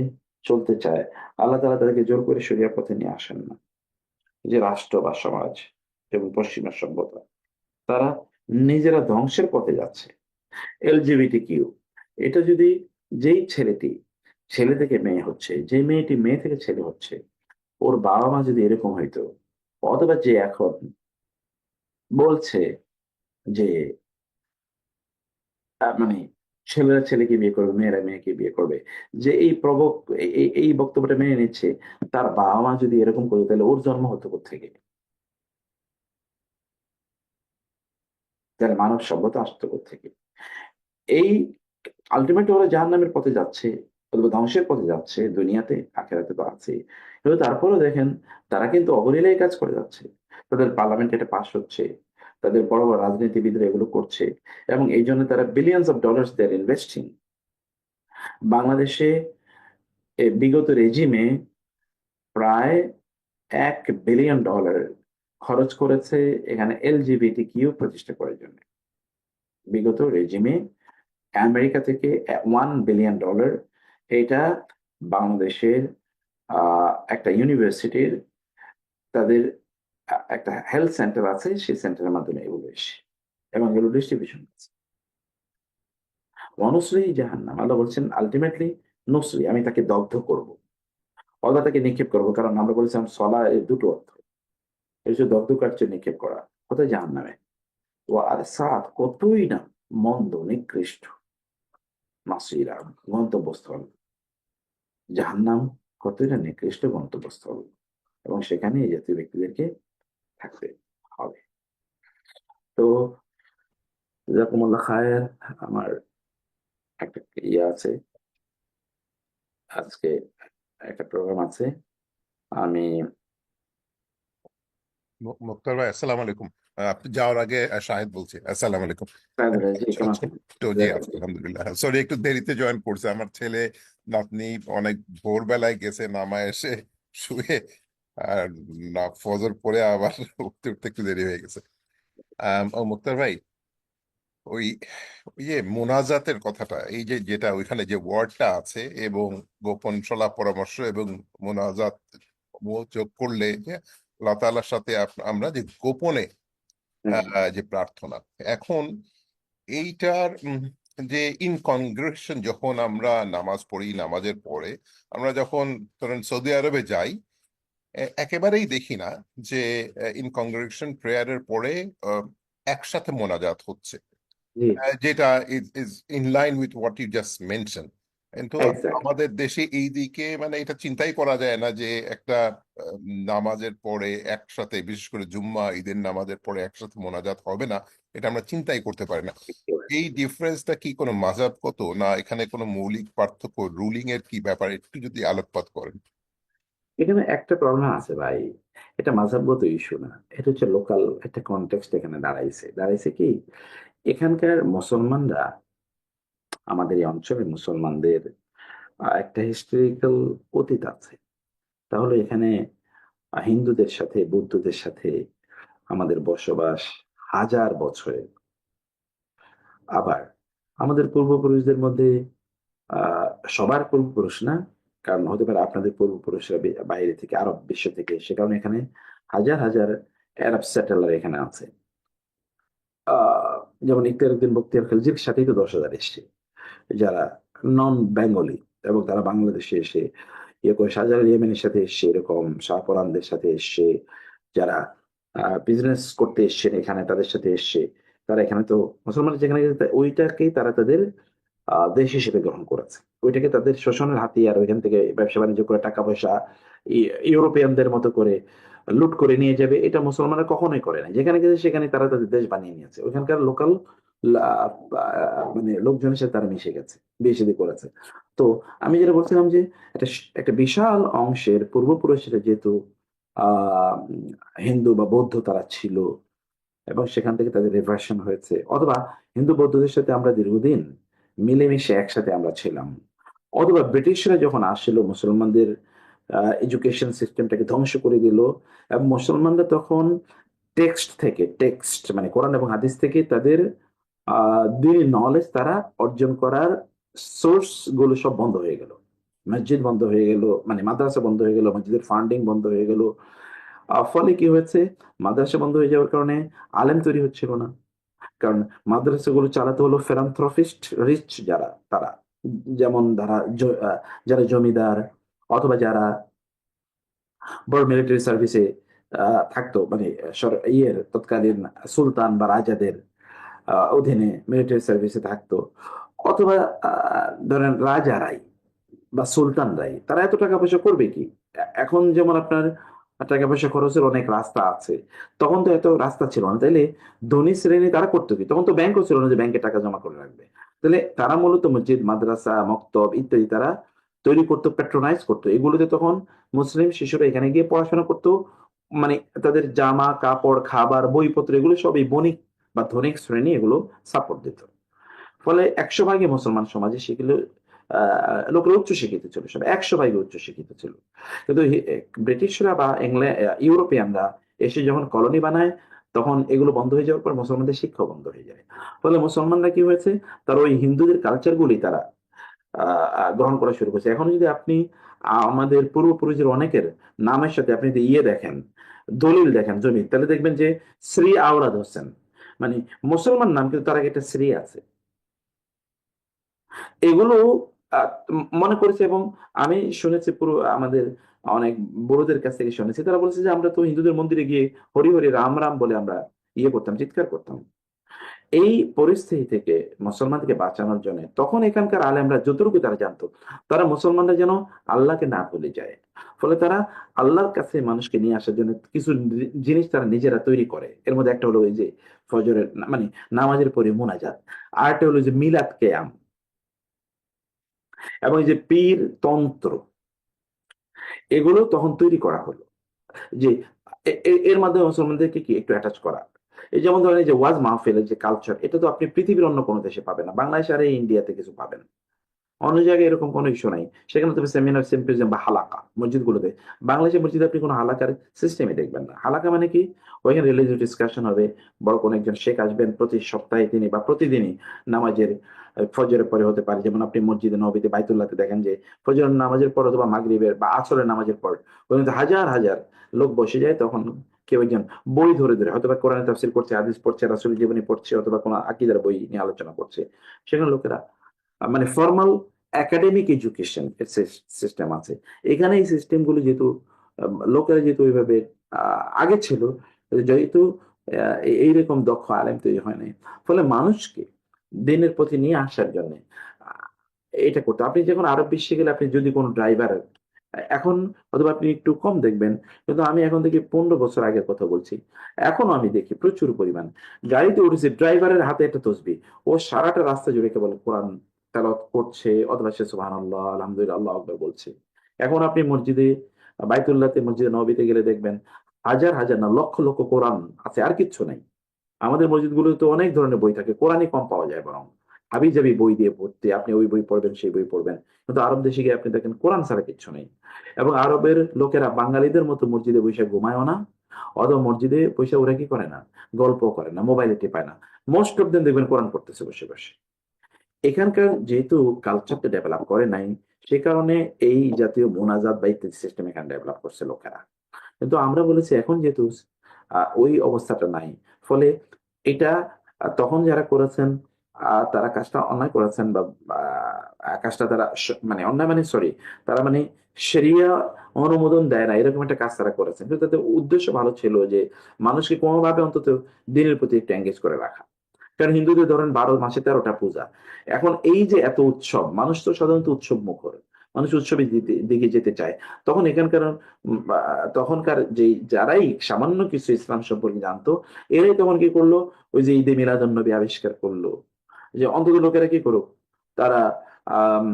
চলতে চায়, আল্লাহ তাআলা তাদেরকে জোর করে শরিয়ার পথে নিয়ে আসেন না। যে রাষ্ট্র বা সমাজ এবং পশ্চিমা সভ্যতা, তারা নিজেরা ধ্বংসের পথে যাচ্ছে। এলজিবিটি কিউ, এটা যদি, যেই ছেলেটি ছেলে থেকে মেয়ে হচ্ছে, যে মেয়েটি মেয়ে থেকে ছেলে হচ্ছে, ওর বাবা মা যদি এরকম হইতো, অথবা যে এখন বলছে যে মানে ছেলেরা ছেলেকে বিয়ে করবে, মেয়েরা মেয়েকে বিয়ে করবে, যে এই এই বক্তব্যটা মেনে নিচ্ছে, তার বাবা মা যদি এরকম করতো তাহলে ওর জন্ম হতো কোত্থেকে? তাহলে মানব সভ্যতা আসতো কোত্থেকে? এই আলটিমেটলি ওরা জাহান্নামের পথে যাচ্ছে অথবা ধ্বংসের পথে যাচ্ছে, দুনিয়াতে আখেরাতে তো আছে। কিন্তু তারপরেও দেখেন, তারা কিন্তু অবলীলায় কাজ করে যাচ্ছে। তাদের পার্লামেন্টে এটা পাস হচ্ছে, তাদের বড় বড় রাজনীতিবিদরা এগুলো করছে, এবং এই জন্য তারা billions of dollars they are investing. বাংলাদেশে বিগত রেজিমে প্রায় $1 বিলিয়ন খরচ করেছে এখানে এলজিবিটি কিউ প্রতিষ্ঠা করার জন্য। বিগত রেজিমে আমেরিকা থেকে $1 বিলিয়ন, এটা বাংলাদেশের একটা ইউনিভার্সিটির, তাদের একটা হেলথ সেন্টার আছে, সেই সেন্টারের মাধ্যমে এগুলো এসে, এবং এগুলো ডিস্ট্রিবিউশন আছে। অনুশ্রী জাহান্নাম, আল্লাহ বলছেন আলটিমেটলি নুসরি, আমি তাকে দগ্ধ করব, অথবা তাকে নিক্ষেপ করবো, কারণ আমরা বলেছিলাম সলা এর দুটো অর্থ, এই যে দগ্ধ কার্য নিক্ষেপ করা, কোথায়? জাহান্নামে। ও আর সাত, কতই না মন্দ নিকৃষ্ট মাসিরা, গন্তব্যস্থল জাহান্নাম, কতই না নিকৃষ্ট গন্তব্যস্থল, এবং সেখানে এই জাতীয় ব্যক্তিদেরকে থাকতে হবে। তো জাকুমুল্লাহ খায়ের, আমার একটা ইয়ে আছে, আজকে একটা প্রোগ্রাম আছে, আমি মুক্তার ভাই, আসসালামু আলাইকুম। আপনি যাওয়ার আগে শাহিদ বলছি, আসসালামু আলাইকুম। জি কেমন আছেন? তো জি, আলহামদুলিল্লাহ। সরি, একটু দেরিতে জয়েন করছে। আমার ছেলে নাতনি অনেক ভোরবেলায় গেছে, নামায় এসে শুয়ে, আর না ফজর পরে আবার উঠতে উঠতে একটু দেরি হয়ে গেছে। ও মুক্তার ভাই, ওই ইয়ে মোনাজাতের কথাটা, এই যে যেটা ওইখানে যে ওয়ার্ডটা আছে, এবং গোপন সলা পরামর্শ এবং মোনাজাত যোগ করলে যে আল্লাহ তাআলার সাথে আমরা যে গোপনে যে প্রার্থনা, এখন এইটার যে ইনকনগ্রেশন, যখন আমরা নামাজ পড়ি, নামাজের পরে আমরা যখন ধরেন সৌদি আরবে যাই, একেবারেই দেখি না যে ইনকনগ্রেশন প্রেয়ারের পরে একসাথে মোনাজাত হচ্ছে, জি যেটা is in line with what you just mention. কিন্তু এক্স্যাক্টলি। আমাদের দেশে এই দিকে মানে এটা চিন্তাই করা যায় না যে একটা নামাজের পরে একসাথে, বিশেষ করে জুম্মা ঈদের নামাজের পরে একসাথে মোনাজাত হবে না, এটা আমরা চিন্তাই করতে পারি না। এই ডিফারেন্সটা কি কোনো মাযহাবগত, না এখানে কোনো মৌলিক পার্থক্য, রুলিং এর কি ব্যাপার, একটু যদি আলোকপাত করেন। এখানে একটা প্রবলেম আছে ভাই, এটা মাঝাবগত ইস্যু না, এটা হচ্ছে লোকাল একটা কনটেক্সট এখানে দাঁড়াইছে কি, এখানকার মুসলমানরা, আমাদের এই অঞ্চলের মুসলমানদের একটা হিস্টোরিক্যাল অতীত আছে। তাহলে এখানে হিন্দুদের সাথে বৌদ্ধদের সাথে আমাদের বসবাস হাজার বছরের। আবার আমাদের পূর্বপুরুষদের মধ্যে আহ সবার পূর্বপুরুষ না, কারণ হতে পারে আপনাদের পূর্বপুরুষরা বাইরে থেকে, আরব বিশ্ব থেকে, সে কারণে এখানে হাজার হাজার আরব সেটেলার এখানে আছে। আহ যেমন ইকতার উদ্দিন বখতিয়ার খলজির সাথেই তো 10,000 এসছে, যারা নন বেঙ্গলি, এবং তারা বাংলাদেশে এসে ইয়ে করে, শাহজালাল ইয়েমেনের সাথে এসছে, এরকম শাহপরানদের সাথে এসছে, যারা বিজনেস করতে এসছেন এখানে, তাদের সাথে এসছে। তারা এখানে তো মুসলমান যেখানে গেছে, ওইটাকেই তারা তাদের দেশ হিসেবে গ্রহণ করেছে, ওইটাকে তাদের শোষণের হাতিয়ার, ওইখান থেকে ব্যবসা বাণিজ্য করে টাকা পয়সা ইউরোপিয়ানদের মতো করে লুট করে নিয়ে যাবে, এটা মুসলমানরা কখনোই করে না। যেখানে গেছে সেখানে তারা তাদের দেশ বানিয়ে নিয়েছে, ওইখানকার লোকাল মানে লোকজনের সাথে তারা মিশে গেছে, বিয়ে শাদী করেছে। তো আমি যেটা বলছিলাম যে একটা একটা বিশাল অংশের পূর্বপুরুষেরা যেহেতু হিন্দু বা বৌদ্ধ তারা ছিল, এবং সেখান থেকে তাদের রিভার্সন হয়েছে, অথবা হিন্দু বৌদ্ধদের সাথে আমরা দীর্ঘদিন মিলেমিশে একসাথে আমরা ছিলাম, অথবা ব্রিটিশরা যখন আসছিল মুসলমানদের এডুকেশন সিস্টেমটাকে ধ্বংস করে দিল, এবং মুসলমানরা তখন টেক্সট মানে কোরআন এবং হাদিস থেকে তাদের দিন নলেজ তারা অর্জন করার সোর্স গুলো সব বন্ধ হয়ে গেল। মসজিদ বন্ধ হয়ে গেল, মানে মাদ্রাসা বন্ধ হয়ে গেল, মসজিদের ফান্ডিং বন্ধ হয়ে গেল। ফলে কি হয়েছে, মাদ্রাসা বন্ধ হয়ে যাওয়ার কারণে আলেম তৈরি হচ্ছিল না, কারণ মাদ্রাসাগুলো চালাতে হলো ফেরান্থ্রপিস্ট, রিচ যারা, তারা, যেমন যারা জমিদার, অথবা যারা বড় মিলিটারি সার্ভিসে থাকতো, মানে তৎকালীন সুলতান বা রাজাদের অধীনে মিলিটারি সার্ভিসে থাকতো, অথবা ধরেন রাজারাই বা সুলতানরাই, তারা এত টাকা পয়সা করবে কি? এখন যেমন আপনার টাকা পয়সা খরচের অনেক রাস্তা আছে, তখন তো এত রাস্তা ছিল না। তাইলে ধনী শ্রেণী তারা করতো কি? তখন তো ব্যাংকও ছিল না যে ব্যাংকে টাকা জমা করে রাখবে। তাহলে তারা মূলত মসজিদ, মাদ্রাসা, মক্তব ইত্যাদি তারা তৈরি করতো, প্যাট্রোনাইজ করতো। এগুলোতে তখন মুসলিম শিশুরা এখানে গিয়ে পড়াশোনা করতো। মানে তাদের জামা কাপড়, খাবার, বইপত্র এগুলো সব এই বণিক বা ধনিক শ্রেণী এগুলো সাপোর্ট দিত। ফলে 100 ভাগই মুসলমান সমাজে সেগুলো লোকেরা উচ্চ শিক্ষিত ছিল, সব 100 ভাগই উচ্চ শিক্ষিত ছিল। কিন্তু ব্রিটিশরা বা ইংল্যান্ড, ইউরোপিয়ানরা এসে যখন কলোনি বানায়, তখন এগুলো বন্ধ হয়ে যাওয়ার পর মুসলমানদের শিক্ষা বন্ধ হয়ে যায়। ফলে মুসলমানরা কি হয়েছে, তারা ওই হিন্দুদের কালচার গুলি তারা গ্রহণ করা শুরু করছে। এখন যদি আপনি আমাদের পূর্বপুরুষের অনেকের নামের সাথে আপনি যদি দেখেন, দলিল দেখেন জমি, তাহলে দেখবেন যে শ্রী আওরাদ হোসেন, মানে মুসলমান নাম কিন্তু তার আগে একটা শ্রী আছে। এগুলো মনে করেছে। এবং আমি শুনেছি পুরো আমাদের অনেক বড়দের কাছ থেকে শুনেছি, তারা বলেছে যে আমরা তো হিন্দুদের মন্দিরে গিয়ে হরি হরি রাম রাম বলে আমরা করতাম, চিৎকার করতাম। এই পরিস্থিতি থেকে মুসলমানকে বাঁচানোর জন্য তখন এখানকার আলেমরা যতটুকু তারা জানতো, তারা মুসলমানরা যেন আল্লাহকে না ভুলে যায়। ফলে তারা আল্লাহর কাছে মানুষকে নিয়ে আসার জন্য কিছু জিনিস তারা নিজেরা তৈরি করে। এর মধ্যে একটা হলো এই যে ফজরের মানে নামাজের পরে মোনাজাত, আর একটা হলো যে মিলাদ কেয়াম, এবং এই যে পীর তন্ত্র, এগুলো তখন তৈরি করা হলো যে এর মাধ্যমে মুসলমানদেরকে কি একটু অ্যাটাচ করা। এই যেমন ধরেন এই যে ওয়াজ মাহফিলের যে কালচার, এটা তো আপনি পৃথিবীর অন্য কোনো দেশে পাবেন না, বাংলাদেশ আর এই ইন্ডিয়াতে কিছু পাবেন। অন্য জায়গায় এরকম কোনো ইস্যু নাই। সেখানে তবে সেমিনার, সিম্পোজিয়াম বা হালাকা মসজিদগুলোতে, বাংলাদেশের মসজিদে আপনি কোনো হালাকার সিস্টেমই দেখবেন না। হালাকা মানে কি? ওইখানে রিলিজিয়াস ডিসকাশন হবে, বড় কোনো একজন শেখ আসবেন, প্রতি সপ্তাহে তিনি বা প্রতিদিনই নামাজের ফজরের পরে হতে পারে, যেমন আপনি মসজিদে নবীতে বাইতুল্লাহতে দেখেন যে ফজরের নামাজের পর অথবা মাগরিবের বা আসরের নামাজের পর ওখানে হাজার হাজার লোক বসে যায়। তখন কেউ একজন বই ধরে ধরে হয়তো বা কোরআন তাফসীর করছে, হাদিস পড়ছে, রাসূলের জীবনী পড়ছে, অথবা কোনো আকীদার বই নিয়ে আলোচনা করছে। সেখানে লোকেরা মানে ফর্মাল একাডেমিক এডুকেশন সিস্টেম আছে। এখানে এই সিস্টেম গুলো যেহেতু লোকেরা যেহেতু ওইভাবে আগে ছিল, যেহেতু এইরকম দক্ষ আলেম তৈরি হয় নাই, ফলে মানুষকে দিনের প্রতি নিয়ে আসার জন্য এটা করতে। আপনি যখন আরব বিশ্বে গেলে আপনি যদি কোনো ড্রাইভার, এখন অথবা আপনি একটু কম দেখবেন, কিন্তু আমি এখন থেকে 15 বছর আগের কথা বলছি, এখনো আমি দেখি প্রচুর পরিমাণ গাড়িতে উঠেছে, ড্রাইভারের হাতে একটা তসবিহ, ও সারাটা রাস্তা জুড়ে কেবল কোরআন তেলাওয়াত করছে, অথবা সে সুবহানাল্লাহ, আলহামদুলিল্লাহ, আল্লাহু আকবার বলছে। এখন আপনি মসজিদে, বাইতুল্লাহতে, মসজিদে নববীতে গেলে দেখবেন হাজার হাজার না লক্ষ লক্ষ কোরআন আছে, আর কিচ্ছু নাই। আমাদের মসজিদগুলোতে তো অনেক ধরনের বই থাকে, কোরআনই কম পাওয়া যায় বরং হাবি জাবি বই দিয়ে ভর্তি, আপনি ওই বই পড়বেন সেই বই পড়বেন। কিন্তু আরব দেশে গিয়ে আপনি দেখেন কোরআন ছাড়া কিচ্ছু নেই। এবং আরবের লোকেরা বাঙালিদের মতো মসজিদে বসে ঘুমায়ও না, অথবা মসজিদে বসে ওরা কি করে না, গল্প করে না, মোবাইলে টেপায় না। মোস্ট অফ দেম দেখবেন কোরআন পড়তেছে বসে বসে। এখানকার যেহেতু কালচারটা ডেভেলপ করে নাই, সে কারণে এই জাতীয় মোনাজাত বা ইত্যাদি সিস্টেম এখানে ডেভেলপ করছে লোকেরা। কিন্তু আমরা বলেছি এখন যেহেতু ওই অবস্থাটা নাই, ফলে এটা তখন যারা করেছেন তারা কাজটা অন্যায় করেছেন, বা কাজটা তারা মানে অন্যায় মানে সরি, তারা মানে শরিয়া অনুমোদন দেয় না এরকম একটা কাজ তারা করেছেন। কিন্তু তাদের উদ্দেশ্য ভালো ছিল যে মানুষকে কোনোভাবে অন্তত দিনের প্রতি একটু এঙ্গেজ করে রাখা। কারণ হিন্দুদের ধরেন 12 মাসে 13টা পূজা। এখন এই যে এত উৎসব, মানুষ তো সাধারণত উৎসব মুখর, মানুষ উৎসবের দিকে যেতে চায়। তখন এখানকার তখনকার যে যারাই সামান্য কিছু ইসলাম সম্পর্কে জানতো, এরাই তখন কি করলো, ওই যে ঈদে মিলাদুন নবী আবিষ্কার করলো, যে অন্তত লোকেরা কি করুক, তারা আহ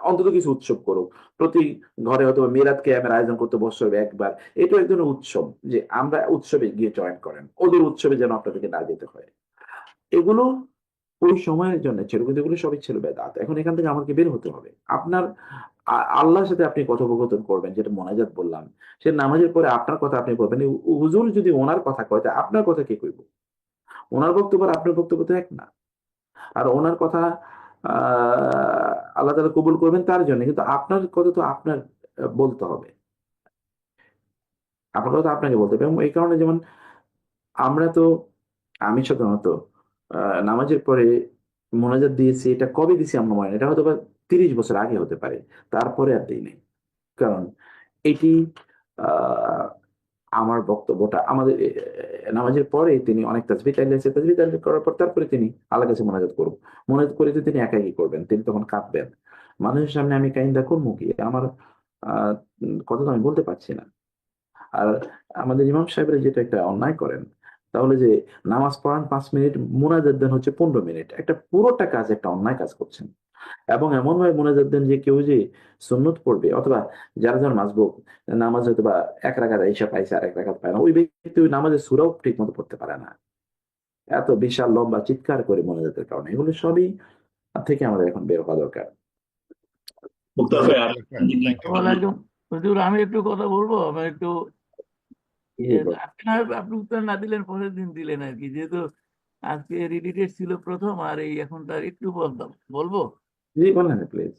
অন্তত কিছু উৎসব করুক, প্রতি ঘরে হয়তো মিলাদ কেয়ামের আয়োজন করতে বছরে একবার। এটা এক ধরনের উৎসব, যে আমরা উৎসবে গিয়ে জয়েন করেন, ওদের উৎসবে যেন আপনাদেরকে না যেতে হয়। এগুলো ওই সময়ের জন্য ছিল, কিন্তু এগুলো সবই ছিল বেদাত। এখন এখান থেকে আমাকে বের হতে হবে। আপনার আল্লাহর সাথে আপনি কথোপকথন করবেন, যেটা মোনাজাত বললাম, সে নামাজের পরে আপনার কথা আপনি বলবেন। হুজুর যদি ওনার কথা কয়, তা আপনার কথা কে কইব? ওনার বক্তব্য আর আপনার বক্তব্য তো এক না। আর ওনার কথা আল্লাহ তাআলা কবুল করবেন তার জন্য, কিন্তু আপনার কথা তো আপনার বলতে হবে। আপনার কথা আপনাকে বলতে হবে। এবং এই কারণে যেমন আমরা তো, আমি সাধারণত নামাজের পরে মোনাজাত দিয়েছি, এটা কবে দিছি আমার মনে নেই, এটা হয়তো বা 30 বছর আগে হতে পারে, তারপরে আর দিই নাই। কারণ এটি আহ আমার বক্তব্যটা আমাদের নামাজের পরে তিনি অনেক তাসবিহ তাহলিল আছে, তাসবিহ তাহলিল করার পর তারপরে তিনি আল্লাহর কাছে মোনাজাত করুন। মোনাজাত করে তো তিনি একাই কি করবেন, তিনি তখন কাঁদবেন। মানুষের সামনে আমি কাইন্দা করবো কি? আমার কথা তো আমি বলতে পারছি না। আর আমাদের ইমাম সাহেবরা যেটা একটা অন্যায় করেন, তাহলে যে নামাজ পড়ান 5 মিনিট, মোনাজাত দেন হচ্ছে 15 মিনিট, একটা পুরোটা কাজ একটা অন্যায় কাজ করছেন। এবং এমন ভাবে মোনাজাত দেন যে কেউ যে সুন্নত পড়বে, অথবা যারা যারা মাসবুক নামাজ হয়তো বা 1 রাকাত ঈশা পাইছে আর 1 রাকাত পায় না, ওই ব্যক্তি ওই নামাজের সূরাও ঠিক মতো পড়তে পারে না, এত বিশাল লম্বা চিৎকার করে মোনাজাতের কারণে। এগুলো সবই থেকে আমাদের এখন বের হওয়া দরকার। মুক্তার ভাই আর জাজাকাল্লাহ খায়ের, থ্যাংক ইউ। আসসালামু আলাইকুম। হুজুর, আমি একটু কথা বলবো। আমি একটু জি আজকে না হয় আপনি উত্তর না দিলেন, পরের দিন দিলেন আর কি, যেহেতু আজকে রিলেটেড ছিল প্রথম, আর এই এখন তার একটু বলবো। জি, বলেন প্লিজ।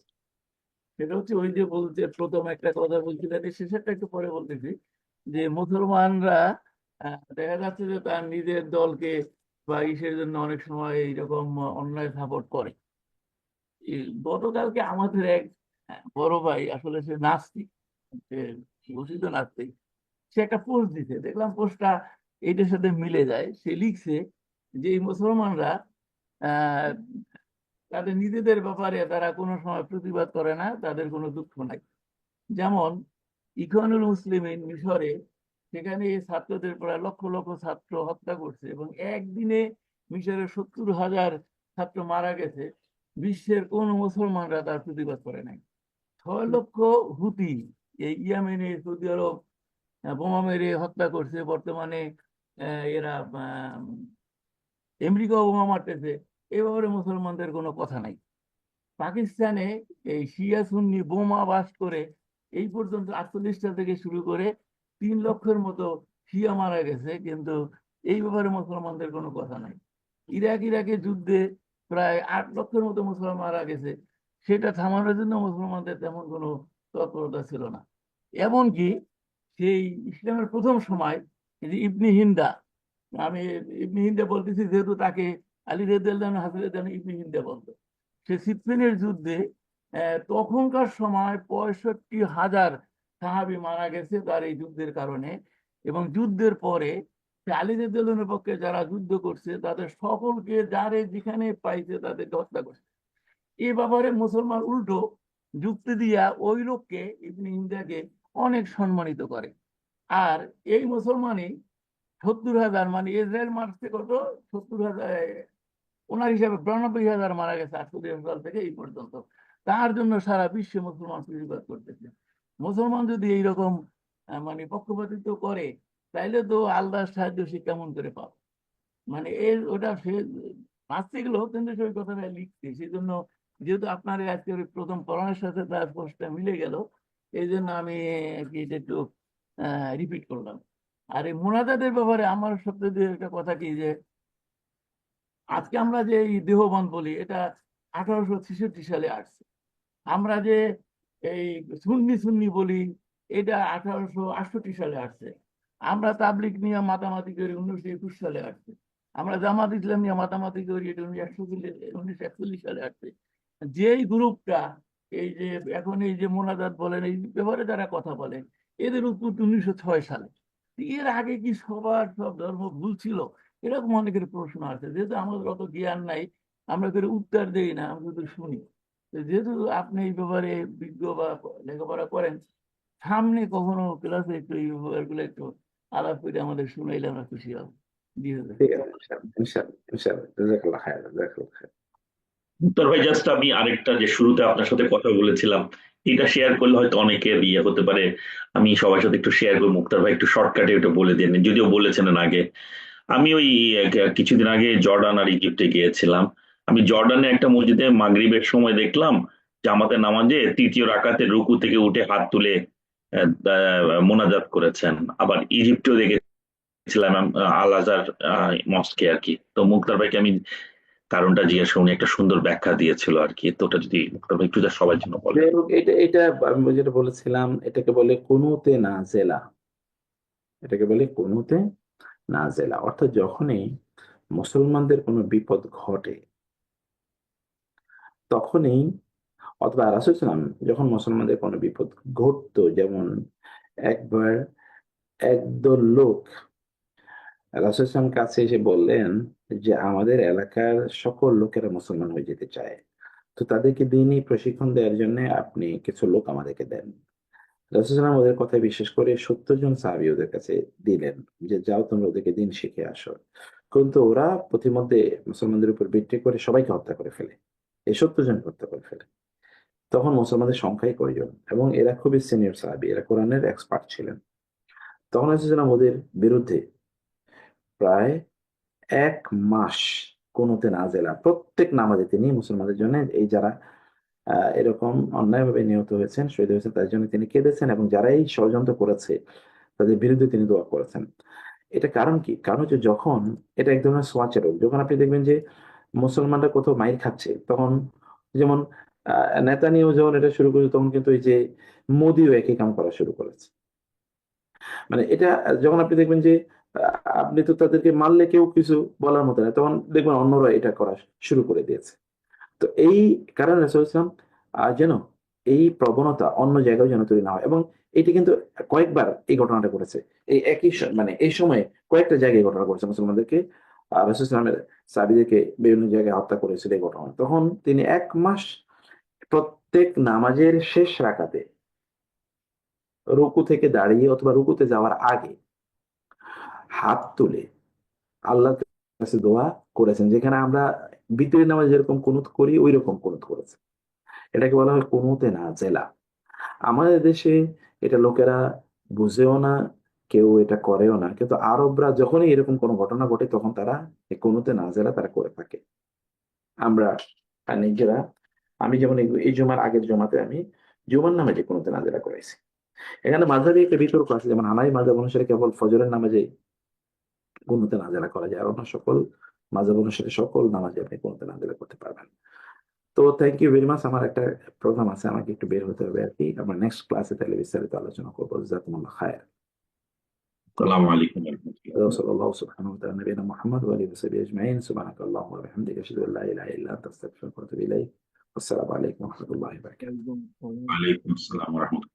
সেটা হচ্ছে ওই যে বলতে প্রথম একটা কথা বলছিলেন, এই শেষেরটা একটু পরে বলতেছি, যে মুসলমানরা দেখা যাচ্ছে যে তার নিজের দলকে বা ইসের জন্য অনেক সময় এইরকম অন্যায় সাপোর্ট করে। এই গতকালকে আমাদের এক বড় ভাই, আসলে সে নাস্তিক, সে ঘোষিত নাস্তিক, সে একটা পোস্ট দিছে, দেখলাম পোস্টটা এইটার সাথে মিলে যায়। সে লিখছে যে এই মুসলমানরা আহ তাদের নিজেদের ব্যাপারে তারা কোনো সময় প্রতিবাদ করে না, তাদের কোনো দুঃখ নাই। যেমন ইখওয়ানুল মুসলিমিন মিশরে, সেখানে ছাত্রদের প্রায় লক্ষ লক্ষ ছাত্র হত্যা করছে এবং একদিনে মিশরের 70,000 ছাত্র মারা গেছে। বিশ্বের কোন মুসলমানরা তার প্রতিবাদ করে নাই। 6 লক্ষ হুতি এই ইয়েমেনে, সৌদি আরব বোমা মেরে হত্যা করছে। বর্তমানে এরা আমেরিকা বোমা মারতেছে। এ ব্যাপারে মুসলমানদের কোনো কথা নাই। পাকিস্তানে এই শিয়া সুন্নি বোমা বাস করে এই পর্যন্ত 48টা থেকে শুরু করে 3 লক্ষের মতো শিয়া মারা গেছে, কিন্তু এই ব্যাপারে মুসলমানদের কোনো কথা নাই। ইরাকের যুদ্ধে প্রায় 8 লক্ষের মতো মুসলমান মারা গেছে, সেটা থামানোর জন্য মুসলমানদের তেমন কোনো তৎপরতা ছিল না। এমনকি সেই ইসলামের প্রথম সময় এই যে ইবনে হিন্দা, আমি ইবনে হিন্দা বলতেছি যেহেতু তাকে আলী রাদিয়াল্লাহু আনহু, হাসান রাদিয়াল্লাহু আনহু ইবনে হিন্দা বলতো। সে সিফফিনের যুদ্ধে তখনকার সময় 65,000 সাহাবী মারা গেছে তার এই যুদ্ধের কারণে। এবং যুদ্ধের পরে সে আলী রাদিয়াল্লাহু আনহুর পক্ষে যারা যুদ্ধ করছে তাদের সকলকে যারে যেখানে পাইছে তাদেরকে হত্যা করছে। এ ব্যাপারে মুসলমান উল্টো যুক্তি দিয়া ওই লোককে, ইবনে হিন্দাকে, অনেক সম্মানিত করে। আর এই মুসলমানই 70,000, মানে ইসরায়েল মারছে কত, 70,000, ওনার হিসাবে 92,000 মারা গেছে 48 সাল থেকে এই পর্যন্ত। তার জন্য সারা বিশ্বে মুসলমান প্রতিবাদ করতেছে। মুসলমান যদি এইরকম মানে পক্ষপাতিত্ব করে, তাইলে তো আল্লাহর সাহায্য সে কেমন করে পাবে? মানে এর ওটা সে নাস্তিক লোক, কিন্তু সে ওই কথাটা লিখছে। সেই জন্য, যেহেতু আপনার আজকের ওই প্রথম পড়ানোর সাথে তার পোস্টটা মিলে গেল, এই জন্য আমি আর কি এটা একটু রিপিট করলাম। আর এই মোনাজাতের ব্যাপারে আমার সবচেয়ে একটা কথা কি, যে আজকে আমরা যে এই দেহবন্ধ বলি, এটা 1863 সালে আসছে। আমরা যে এই সুন্নি সুন্নি বলি, এটা 1868 সালে আসছে। আমরা তাবলিগ নিয়ে মাতামাতি করি, 1921 সালে আসছে। আমরা জামাত ইসলাম নিয়ে মাতামাতি করি, এটা 1941 সালে আসছে। যেই গ্রুপটা এই যে এখন এই যে মোনাজাত বলেন, এই ব্যাপারে যারা কথা বলেন, এদের উৎপত্তি 1906 সালে। এর আগে কি সবার সব ধর্ম ভুল ছিল? এরকম অনেকের প্রশ্ন আছে। যেহেতু আমাদের অত জ্ঞান নাই, আমরা করে উত্তর দেই না, আমরা শুধু শুনি। তো যেহেতু আপনি এই ব্যাপারে বিজ্ঞ বা লেখাপড়া করেন, সামনে কখনো ক্লাসে একটু এই ব্যাপারগুলো একটু আলাপ করে আমাদের শুনাইলে আমরা খুশি হব। জি হুজুর। ঠিক আছে, ইনশাআল্লাহ ইনশাআল্লাহ ইনশাআল্লাহ, জাযাকাল্লাহ খায়ের, জাযাকাল্লাহ খায়ের। মুক্তার ভাই, জাস্ট আমি আরেকটা যে শুরুতে আপনার সাথে কথা বলেছিলাম, এটা শেয়ার করলে হয়তো অনেকের ইয়ে হতে পারে। আমি সবার সাথে একটু শেয়ার করি। মুক্তার ভাই একটু শর্টকাটে ওটা বলে দেন, যদিও বলেছেন আগে। আমি ওই কিছুদিন আগে জর্ডান আর ইজিপ্টে গিয়েছিলাম। আমি জর্ডানে একটা মসজিদে মাগরিবের সময় দেখলাম জামাতে নামাজে তৃতীয় রাকাতে রুকু থেকে উঠে হাত তুলে মোনাজাত করেছেন। আবার ইজিপ্টেও দেখেছিলাম আল আজহার মস্কে আর কি। তো মুক্তার ভাইকে আমি কারণটা জিজ্ঞেস করি, উনি একটা সুন্দর ব্যাখ্যা দিয়েছিল আর কি। তো ওটা যদি মুক্তার ভাই একটু যা সবার জন্য বলেন। যাই হোক, এটা আমি যেটা বলেছিলাম, এটাকে বলে কুনুতে নাজেলা। এটাকে বলে কুনুতে নাজেলা, অর্থাৎ যখনই মুসলমানদের কোনো বিপদ ঘটে, তখনই, অথবা রাসূল সাল্লাল্লাহু আলাইহি ওয়াসাল্লাম যখন মুসলমানদের কোনো বিপদ ঘটতো, যেমন একবার একদল লোক রাসূল সাল্লাল্লাহু আলাইহি ওয়াসাল্লাম কাছে এসে বললেন যে আমাদের এলাকার সকল লোকেরা মুসলমান হয়ে যেতে চায়, তো তাদেরকে দিনই প্রশিক্ষণ দেওয়ার জন্য আপনি কিছু লোক আমাদেরকে দেন। রাসূল সাল্লাল্লাহু আলাইহি ওয়াসাল্লাম ওদের কথায় বিশ্বাস করে 70 জন সাহাবী ওদের কাছে দিলেন যে যাও তোমরা ওদেরকে দিন শিখে আসো। কিন্তু ওরা প্রতিমধ্যে মুসলমানদের উপর ভিত্তি করে সবাইকে হত্যা করে ফেলে, এই 70 জনকে হত্যা করে ফেলে। তখন মুসলমানদের সংখ্যাই কয়জন, এবং এরা খুবই সিনিয়র সাহাবী, এরা কোরআনের এক্সপার্ট ছিলেন। তখন রাসূল সাল্লাল্লাহু আলাইহি ওয়াসাল্লাম ওদের বিরুদ্ধে প্রায় ১ মাস কুনুতে নাজেলা প্রত্যেক নামাজে তিনি মুসলমানদের জন্য, এই যারা এরকম অন্যায়ভাবে নিহত হয়েছেন, শহীদ হয়েছেন, তাদের জন্য তিনি কেঁদেছেন, এবং যারা এই ষড়যন্ত্র করেছে তাদের বিরুদ্ধে তিনি দোয়া করেছেন। এটা কারণ কি? কারণ হচ্ছে যখন এটা এক ধরনের সোয়াচের রোগ, যখন আপনি দেখবেন যে মুসলমানরা কোথাও মাইর খাচ্ছে, তখন যেমন নেতানিয়াহু যখন এটা শুরু করেছে, তখন কিন্তু এই যে মোদিও একই কাম করা শুরু করেছে। মানে এটা যখন আপনি দেখবেন যে আপনি তো তাদেরকে মারলে কেউ কিছু বলার মতো না, তখন দেখবেন অন্যরা এটা করা শুরু করে দিয়েছে। তো এই কারণে রাসূল ইসলাম যেন এই প্রবণতা অন্য জায়গায় যেন তৈরি না হয়, এবং এটি কিন্তু কয়েকবার এই ঘটনাটা করেছে। এই একই মানে এই সময়ে কয়েকটা জায়গায় এই ঘটনা করেছে, মুসলমানদেরকে রাসূল ইসলামের সাহাবীদেরকে বিভিন্ন জায়গায় হত্যা করেছিল এই ঘটনা। তখন তিনি ১ মাস প্রত্যেক নামাজের শেষ রাকাতে রুকু থেকে দাঁড়িয়ে অথবা রুকুতে যাওয়ার আগে হাত তুলে আল্লাহর কাছে দোয়া করেছেন, যেখানে আমরা বিতরের নামাজে যেরকম কুনুত করি ওই রকম কুনুত করেছে। এটাকে বলা হয় কুনুতে নাজেলা। আমাদের দেশে এটা লোকেরা বুঝেও না, কেউ এটা করেও না, কিন্তু আরবরা যখনই এরকম কোনো ঘটনা ঘটে তখন তারা এই কুনুতে নাজেলা তারা করে থাকে। আমরা নিজেরা, আমি যেমন এই জুমার আগের জমাতে আমি জুমার নামাজে কুনুতে নাজেলা করেছি। এখানে মাঝাবি একটা বিতর্ক আছে, যেমন হানাফি মাযহাব অনুসারে কেবল ফজরের নামাজে কুনুতে নাজেলা করা যায়, আর অন্য সকল মাযহাব অনুসারে সকল নামাজে আপনি কুনুতে নাজেলা করতে পারবেন। তো থ্যাংক ইউ ভেরি মাচ। আমার একটা প্রোগ্রাম আছে, আমাকে একটু বের হতে হবে আর কি। আমরা নেক্সট ক্লাসে তাহলে বিস্তারিত আলোচনা করবো। জাযাকুমুল্লাহ খায়র। আসসালামু আলাইকুম ওয়া রাহমাতুল্লাহ। সাল্লাল্লাহু সুবহানাহু ওয়া তাআলা নবিয়ানা মুহাম্মদ ওয়া আলিহি ওয়া সাহবিহি আজমাইন। সুবহানাকাল্লাহুম্মা ওয়া বিহামদিকা আশহাদু আল্লা ইলাহা ইল্লা আনতা আস্তাগফিরুকা ওয়া আতুবু ইলাইক। আসসালামু আলাইকুম ওয়া রাহমাতুল্লাহি ওয়া বারাকাতুহু। ওয়া আলাইকুম আসসালাম ওয়া রাহমাতুল্লাহ।